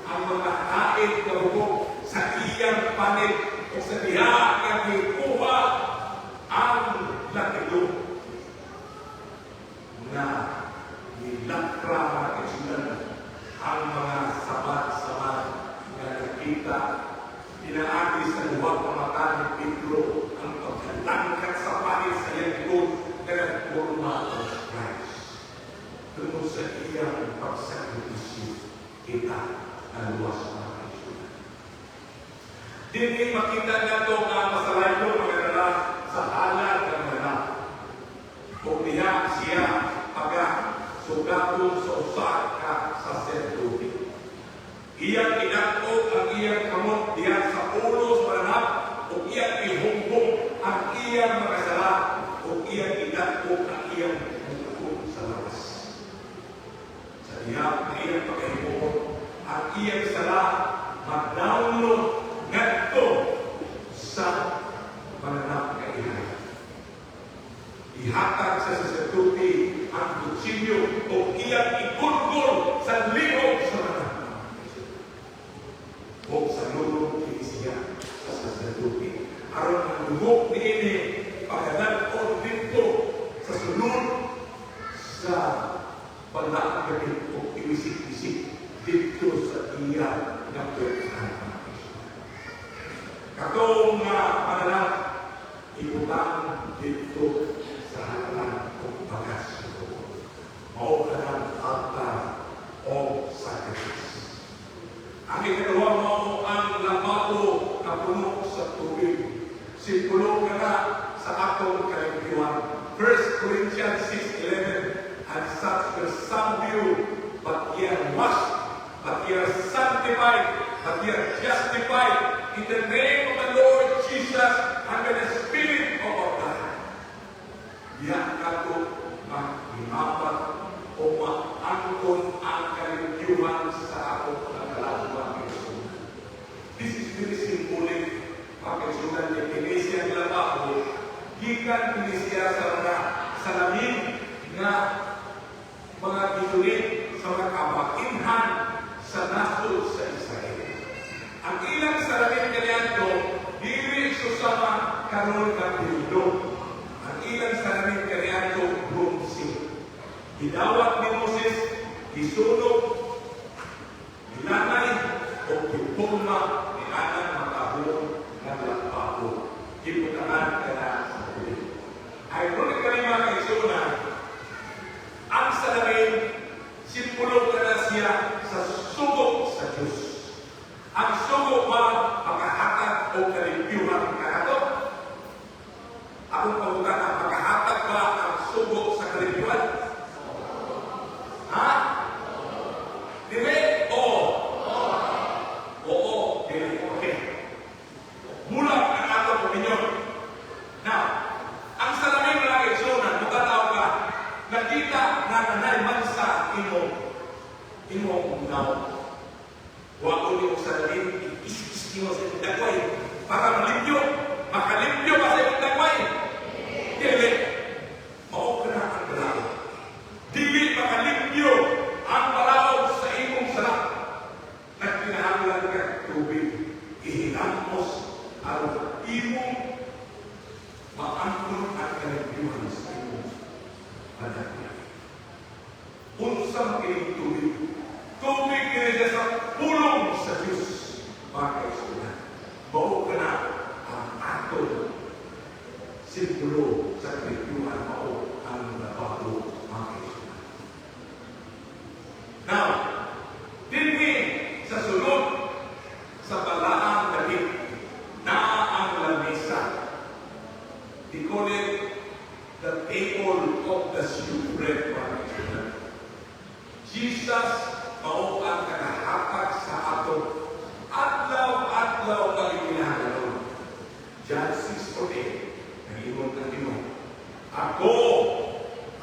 ang mga hait na bubog sa iyang panit o sa diha nga gikuha ang latigo na nilakra mga kaisunan ang mga sabat-sabat na nakita pinaagi sa luwag ng mata ni Pedro ang pagkalangkat sa panit sa iyang likod na nagporma ng Christ. Tungkol sa iyang pagsakripisyo, kita ang luwas mga kaisunan. Dili makita nato nga masalayo magdala sa halad ng mga kung diha siya sugatong sa usa ka saserdote. Iyang inakot ang iyang kamot diha sa ulo sa mananap o iyang ihumbong ang iyang mga sala o iyang inakot ang iyang bukod sa lawas. Sa diha ang iyang pagkahimuon ang iyang sala mag-download ngadto sa mananap ka ihatag sa saserdote iyang igulgol sa lihok sa mga o sa lulong kinisiya sa sasaduti. Aron ang lugok ni ini pagkanan dito sa sulod sa pagkakagit o iwisik-isik dito sa iya na pwedaan. Katong panalang ibutang dito sa halalan o bagas ito. Mao ka ng altar o sacrifice. Ang ikalawa mo ang lamabo na puno sa tubig. Simbolo ka na sa atong kaligtiwan. 1 Corinthians 6:11, and such will some of you, but ye are washed, but ye are sanctified, but ye are justified in the name of the Lord Jesus and by the Spirit of our God. Yan kato mag-imapat o maangkon ang kaligtiwan sa atong nagkalawang Panginoon. This is very symbolic. Pagkasunan ng Iglesia ng Lababo, gikan Iglesia sa mga salamin na mga gitulit sa mga kabakinhan sa nasod sa Israel. Ang ilang salamin kanyanto, dili susama karon ng bildo. Ang ilang salamin kanyanto, bronze. Gidawat ni Moses, gisunog, gilanay, o gipulma ni anang makahulong naglapaho. Iputaan ka na sa tubig. Ironically mga kaisunan, ang salamin, simbolo ka na siya sa sugo sa Diyos. Ang sugo ba makahatag o kaligtiwan ka na to? Akong pabutan ang makahatag ba ang sugo sa kaligtiwan? Ha? Dili? Oo. Oo. Dili. Okay. Mula ang atong opinion. Now, ang salamin mga kaisunan, mukataw ka, nakita na nanay man sa imong naon. Wako niyo sa salamin, isip-isip mo sa imong dagway, para malimpyo, makalimpyo ka sa imong dagway. Dili. Mao ka na ang balaod. Dili makalimpyo ang balaod sa imong sarap. Nagkinahanglan ka tubig, ihilamos ang imong maangkon at kaligtiwan sa imong madagway. Unsa makinig tubig? Tubig kini sa pulong sa Diyos. Mga kaisunan, mao ka na ang aton simbolo sa kaligtiwan, mao ang lababo, mga kaisunan. Now, dinhi sa sulod sa balaang David na ang lamesa. They call it the table of the shewbread. Jesus mao ang kakahatag sa ato adlaw-adlaw kaligtihan. John 6:48, nag-ingon ang Ginoo, ako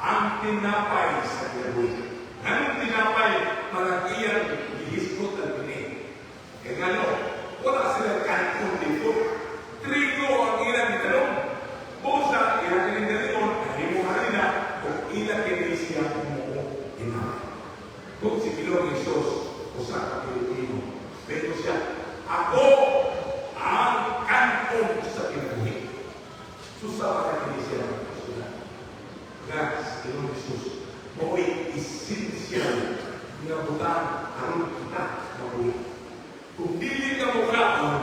ang tinapay sa kinabuhi. Anong tinapay? Para iyang gihisgot ang pini. Kaya nga no, wala silang kanton dito. Trigo ang ilang gitanong. Busa, ilang kinindalimon, kahimo harina, kung ilang kinisiyang mo tinapay. Kung si Pilong Isos, usa ka Pilipino, pero siya, ako ang kanton sa kinabuhi. Susa ka kinisiyang kasulat. Nga, si Pilong Isos, mo'y essential nga butang aron kita mabuhi. Kung dili ka mukhaon,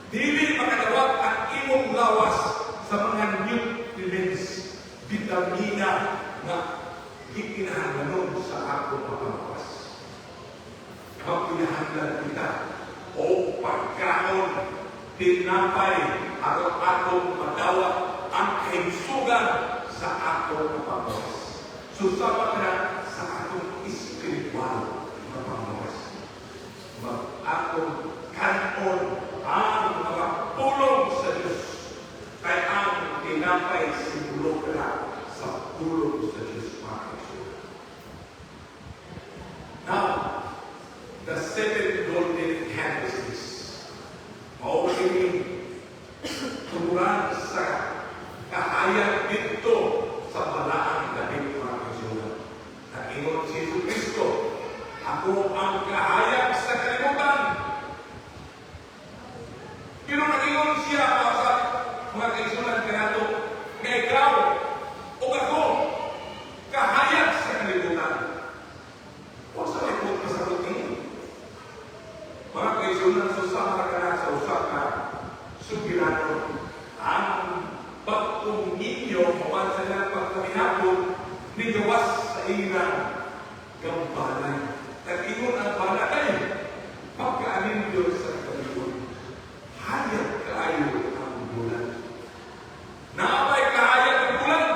dili makadawat ang imong lawas sa mga nutrients, vitamina na ikinahanglanon sa akong pagkakas. Magkinahanglan kita o pagkaon, tinapay, aron-atong madawat ang kahinsugan sa akong pagkakas. Susama ka sa atong espiritual na panglawas. Mag-atong kanon ang mga pulong sa Diyos. Kaya ang tinapay simbolo ka sa pulong sa Diyos. Now, the seven golden candlesticks. Maulimin tumuran sa kahayag dito sa balaang David, mga kaisunan. nigawas sa ilang gambalay. Nag-ingon ang balay, pagkaanin doon sa kalikod. Hayag kaayo ang bulan. Naabay kahayag ang bulan.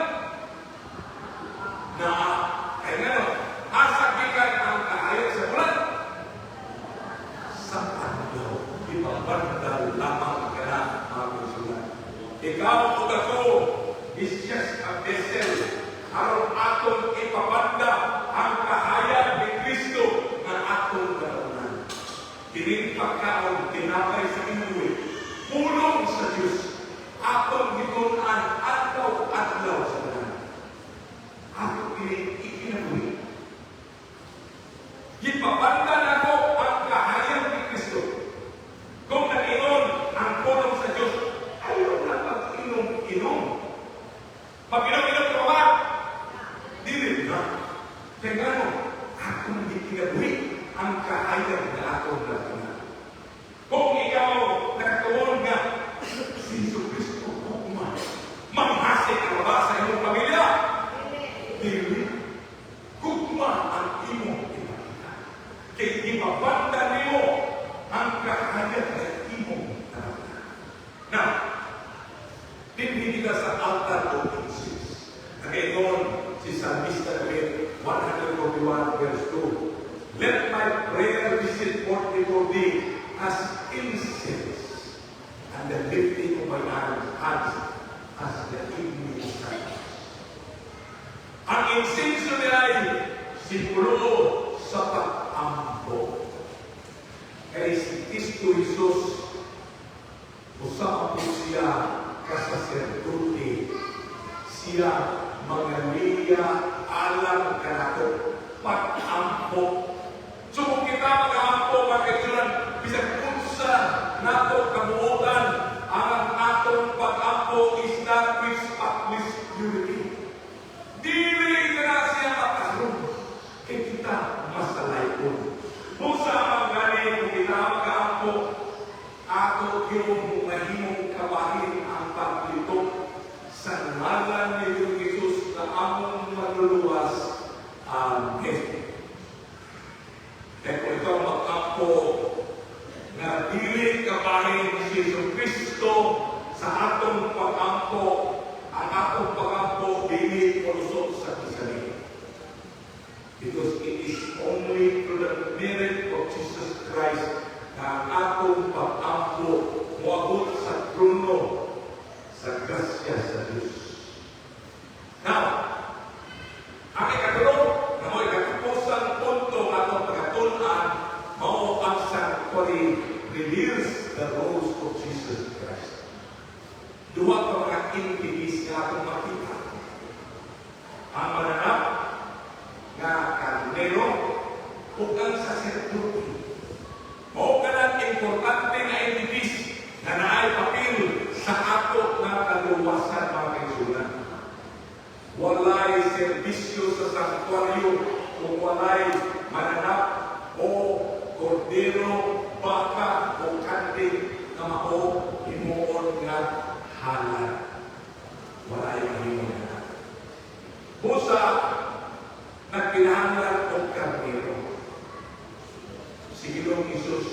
Ay nga, asa gikan ang kahayag sa bulan. Sa adlaw, ipabandal lamang ka na mga konsulat. Ikaw o ako is just a vessel. Aron aton ipabanda ang kahayag ni Kristo na aton daraunan. Kining pagkaon tinapay sa inuwi, pulong sa Diyos. Aton gitunan adlaw-adlaw sa dalan. Aton ikinabuhi. Ipabanda nako ang kahayag ni Kristo. Kung nag-inon ang pulong sa Diyos, ayaw na pag-inom-inom. Pag-inom-inom ka ba? Dili na. Kaya nga akong ikinabuhi ang kahayag na akong lakunan. Kung ikaw nakatuon nga, si Jesu Cristo kukuma, manghasik ang ba sa iyong pamilya? Dili. Kukuma ang imong ipakita. Kaya ipabanda niyo ang kahayag na imong lakunan. Now, hindi ka sa altar o incense. Nag-inon si Salmista David, 141 verse 2. Let my prayer be set forth before thee as incense, and the lifting of my hands as the evening sun. Ang insenso niya ay simbolo sa pag-ampo. Kaya si Kristo Jesus, usap po siya kasaserdote, siya manganiya alam kanato pag-ampo. So kung kita mag-ampo, mga kaibigan, bisag punsa nato kabuotan, ang atong pag-ampo is not with spotless purity. Dili ka na siya makaroon, kaya kita masalayon. Pusa ang gani kung kita mag-ampo, ato yung mahimong kabahin ang paglito sa ngalan ni Jesus na among maluluwas. Amen. Kaya kung ikaw mag-ampo na dili kabahin ni Jesus Kristo sa atong pag-ampo, ang atong pag-ampo dili palusot sa kisali. Because it is only through the merit of Jesus Christ na ang atong pag-ampo muabot sa trono sa grasya sa Diyos. Now, ang ikatulong na mo ikatapusang punto atong pagkatunan, mao ang sanctuary reveals the rose of Jesus Christ. Duha ka mga entities na atong makita. Ang mananap nga karnero o ang sacerdote. Mao ka importante na entities na naay papel sa ato na kaluwasan mga kaisunan. Walay serbisyo sa sanktuaryo kung walay mananap o kordero, baka o kanding na mao himuon nga halal. Walay mahimong mananap. Busa nagkinahanglan o kardero. Si Ginoong Isus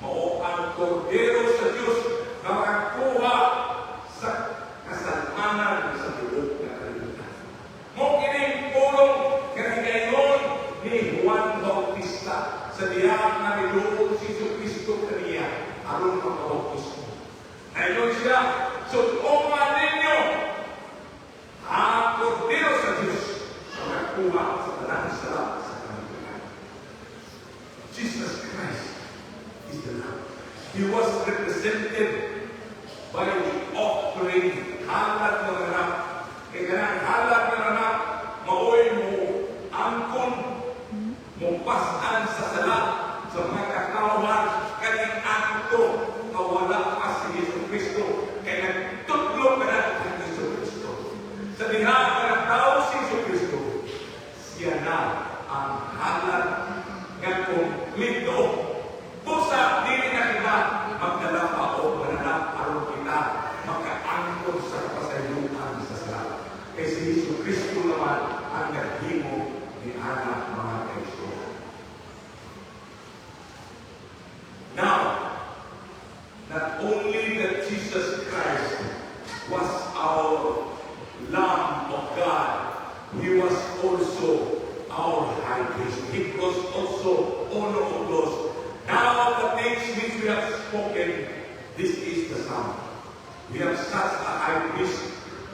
mao ang kordero sa Diyos na makakuha sa kasalanan sa bulok na kalibutan. Mo kining pulong kanigayon ni Juan Bautista sa diyang na niluod si Kristo kaniya aron makabautismo. Ayun siya, sutuman ninyo ang kordero sa Diyos na makakuha sa tanan sala sa kalibutan. Jesus Christ is the Lamb. He was represented by offering halad ng anak. Kaya ganang halad ng anak, maoy mo angkon, mo pasan sa sala, sa mga kakawan, kanyang akto, kawan ang naghimo ni anak mga kaigsunan. Now, not only that Jesus Christ was our Lamb of God, He was also our high priest. He was also honor of those. Now the things which we have spoken, this is the sum. We have such a high priest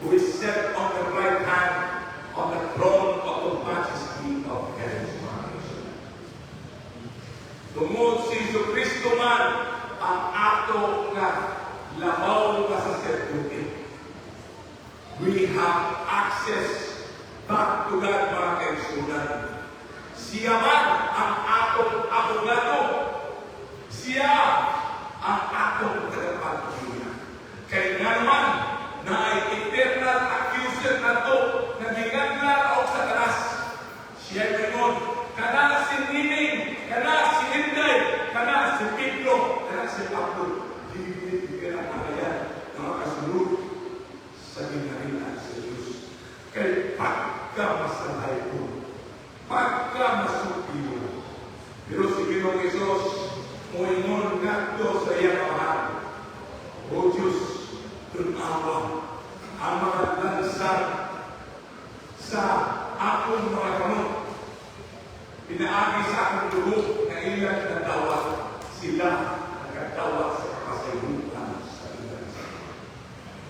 who is set on the right hand on the throne of the majesty of heaven's majesty. Tungod si Jesucristo man ang ato nga labaw nga sacerdote. We have access back to God, mga kaigsunan. Siya man ang atong abogado. Siya ang atong tagapagpapalaya. Kaya nga naman, na ay eternal accuser na to, na ginaglan o sa talas. Siya ngayon, kana si Nining, kana si Inday, kana si Pedro, kana si Pablo. Hindi ang kaya mga kasunod sa ginarinan sa Diyos. Kaya pagka masalay ko, pagka masukiyo. Pero si Ginoong Isos, moingon nato sa iyang mahal. O Diyos, tunawa ang mga lansang sa akong mga kamot. Pinaagi sa akong dugo na ilang natawa. Sila nagkatawa sa kapasayutan sa ilang.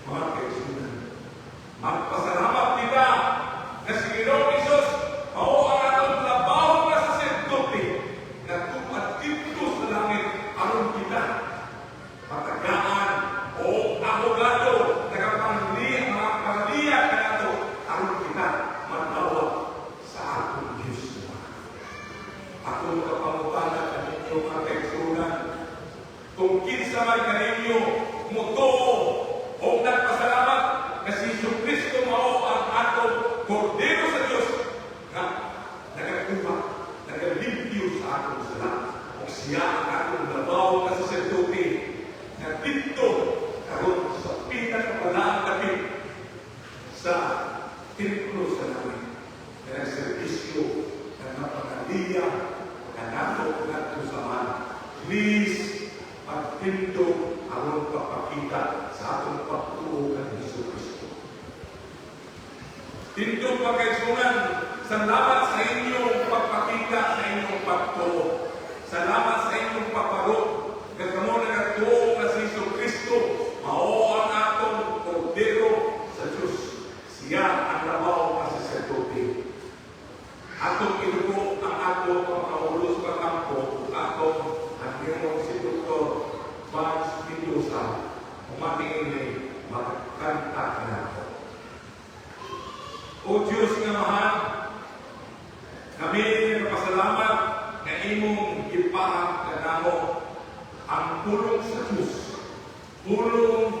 Mga kaisunan, magpasalamat kita na si Ginoong Isos mao ang atong labaw na sacerdote na tupad dito sa langit aron kita matagaan o abogado mga pangaliya ka nato aron kita matawag sa atong Diyos. Atong kapamupanan sa inyo mga kaigsunan, kung kinsa man kaninyo motoo o nagpasalamat na si Jesucristo mao ang atong Kordero sa Diyos na nagatuwa, nagalimpyo sa atong sala. O siya ang atong labaw na sacerdote na dito karon sa pinakabalaan natin sa templo sa langit na nagservisyo na napakaliya na nato nato sa man. Please, pagpinto aron papakita sa atong pagtuo ng Jesucristo. Tinto pa kaigsunan, salamat sa inyong pagpakita sa inyong pagtuo. Salamat sa inyong paparot. Kasamo na nagtuo na si Jesucristo, mao ang atong Kordero sa Diyos. Siya ang labaw na sacerdote. Atong inupo ang atong pagkaulos pagkampo, atong ang Ginoong si Dr. Vance Mendoza, umatingin magkanta na ako. O Diyos nga mahal, kami nagpasalamat na imong ipahag na namo ang pulong sa Diyos, pulong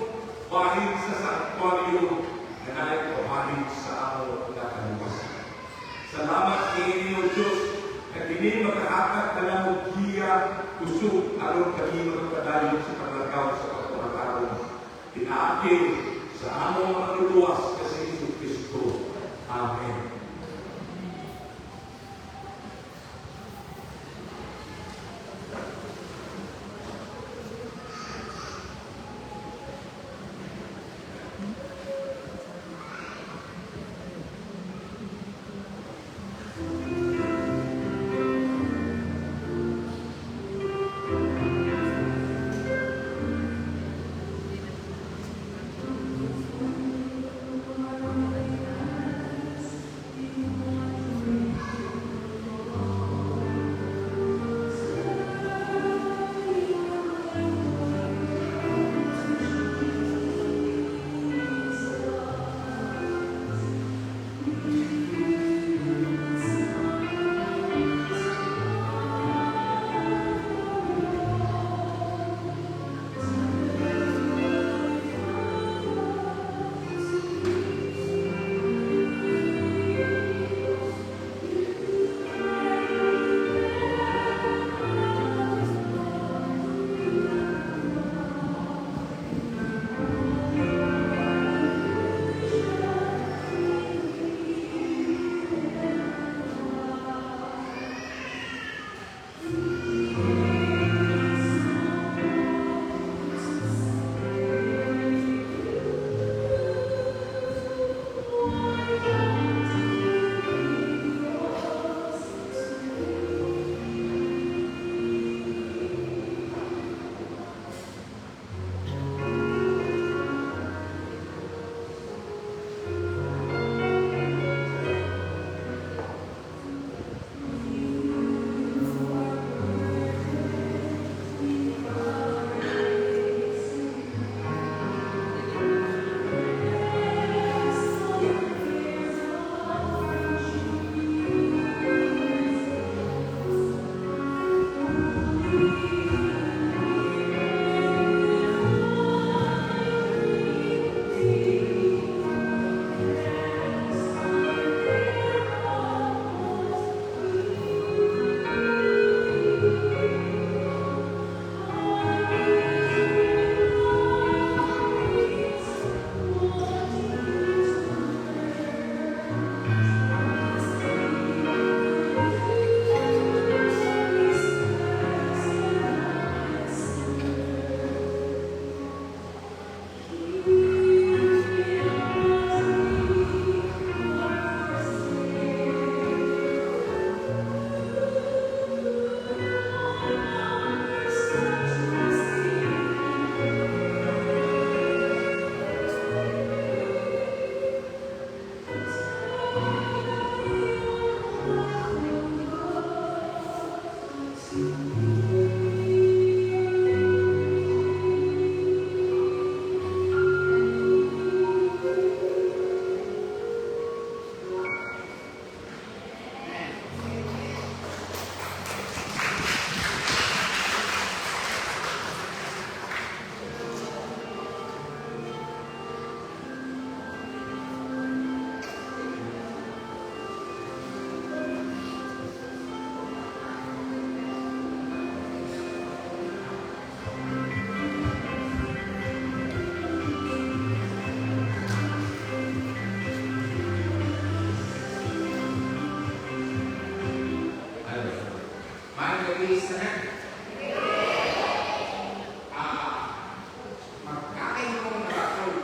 bahid sa sanktuaryo na nagpahid sa amo na kaluwasan. Salamat inyo, Diyos, na kini makahakat na namog giya, kusog, aron kami magpadayon sa paglagaw sa pagkakaraon. Pinaakil sa among manuluwas kasi Jesucristo. Amen. Mag-ibis na na. Magkain mo ng rasul.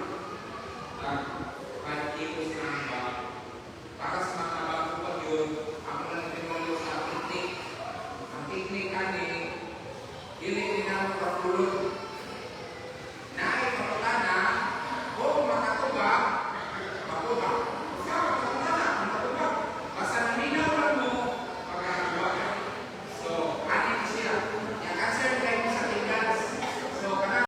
Mag-ibis na ba? Para sa mga bago pa yun, ako na nagtimolo sa piknik. Ang piknik kani, hindi rin ako kapulot.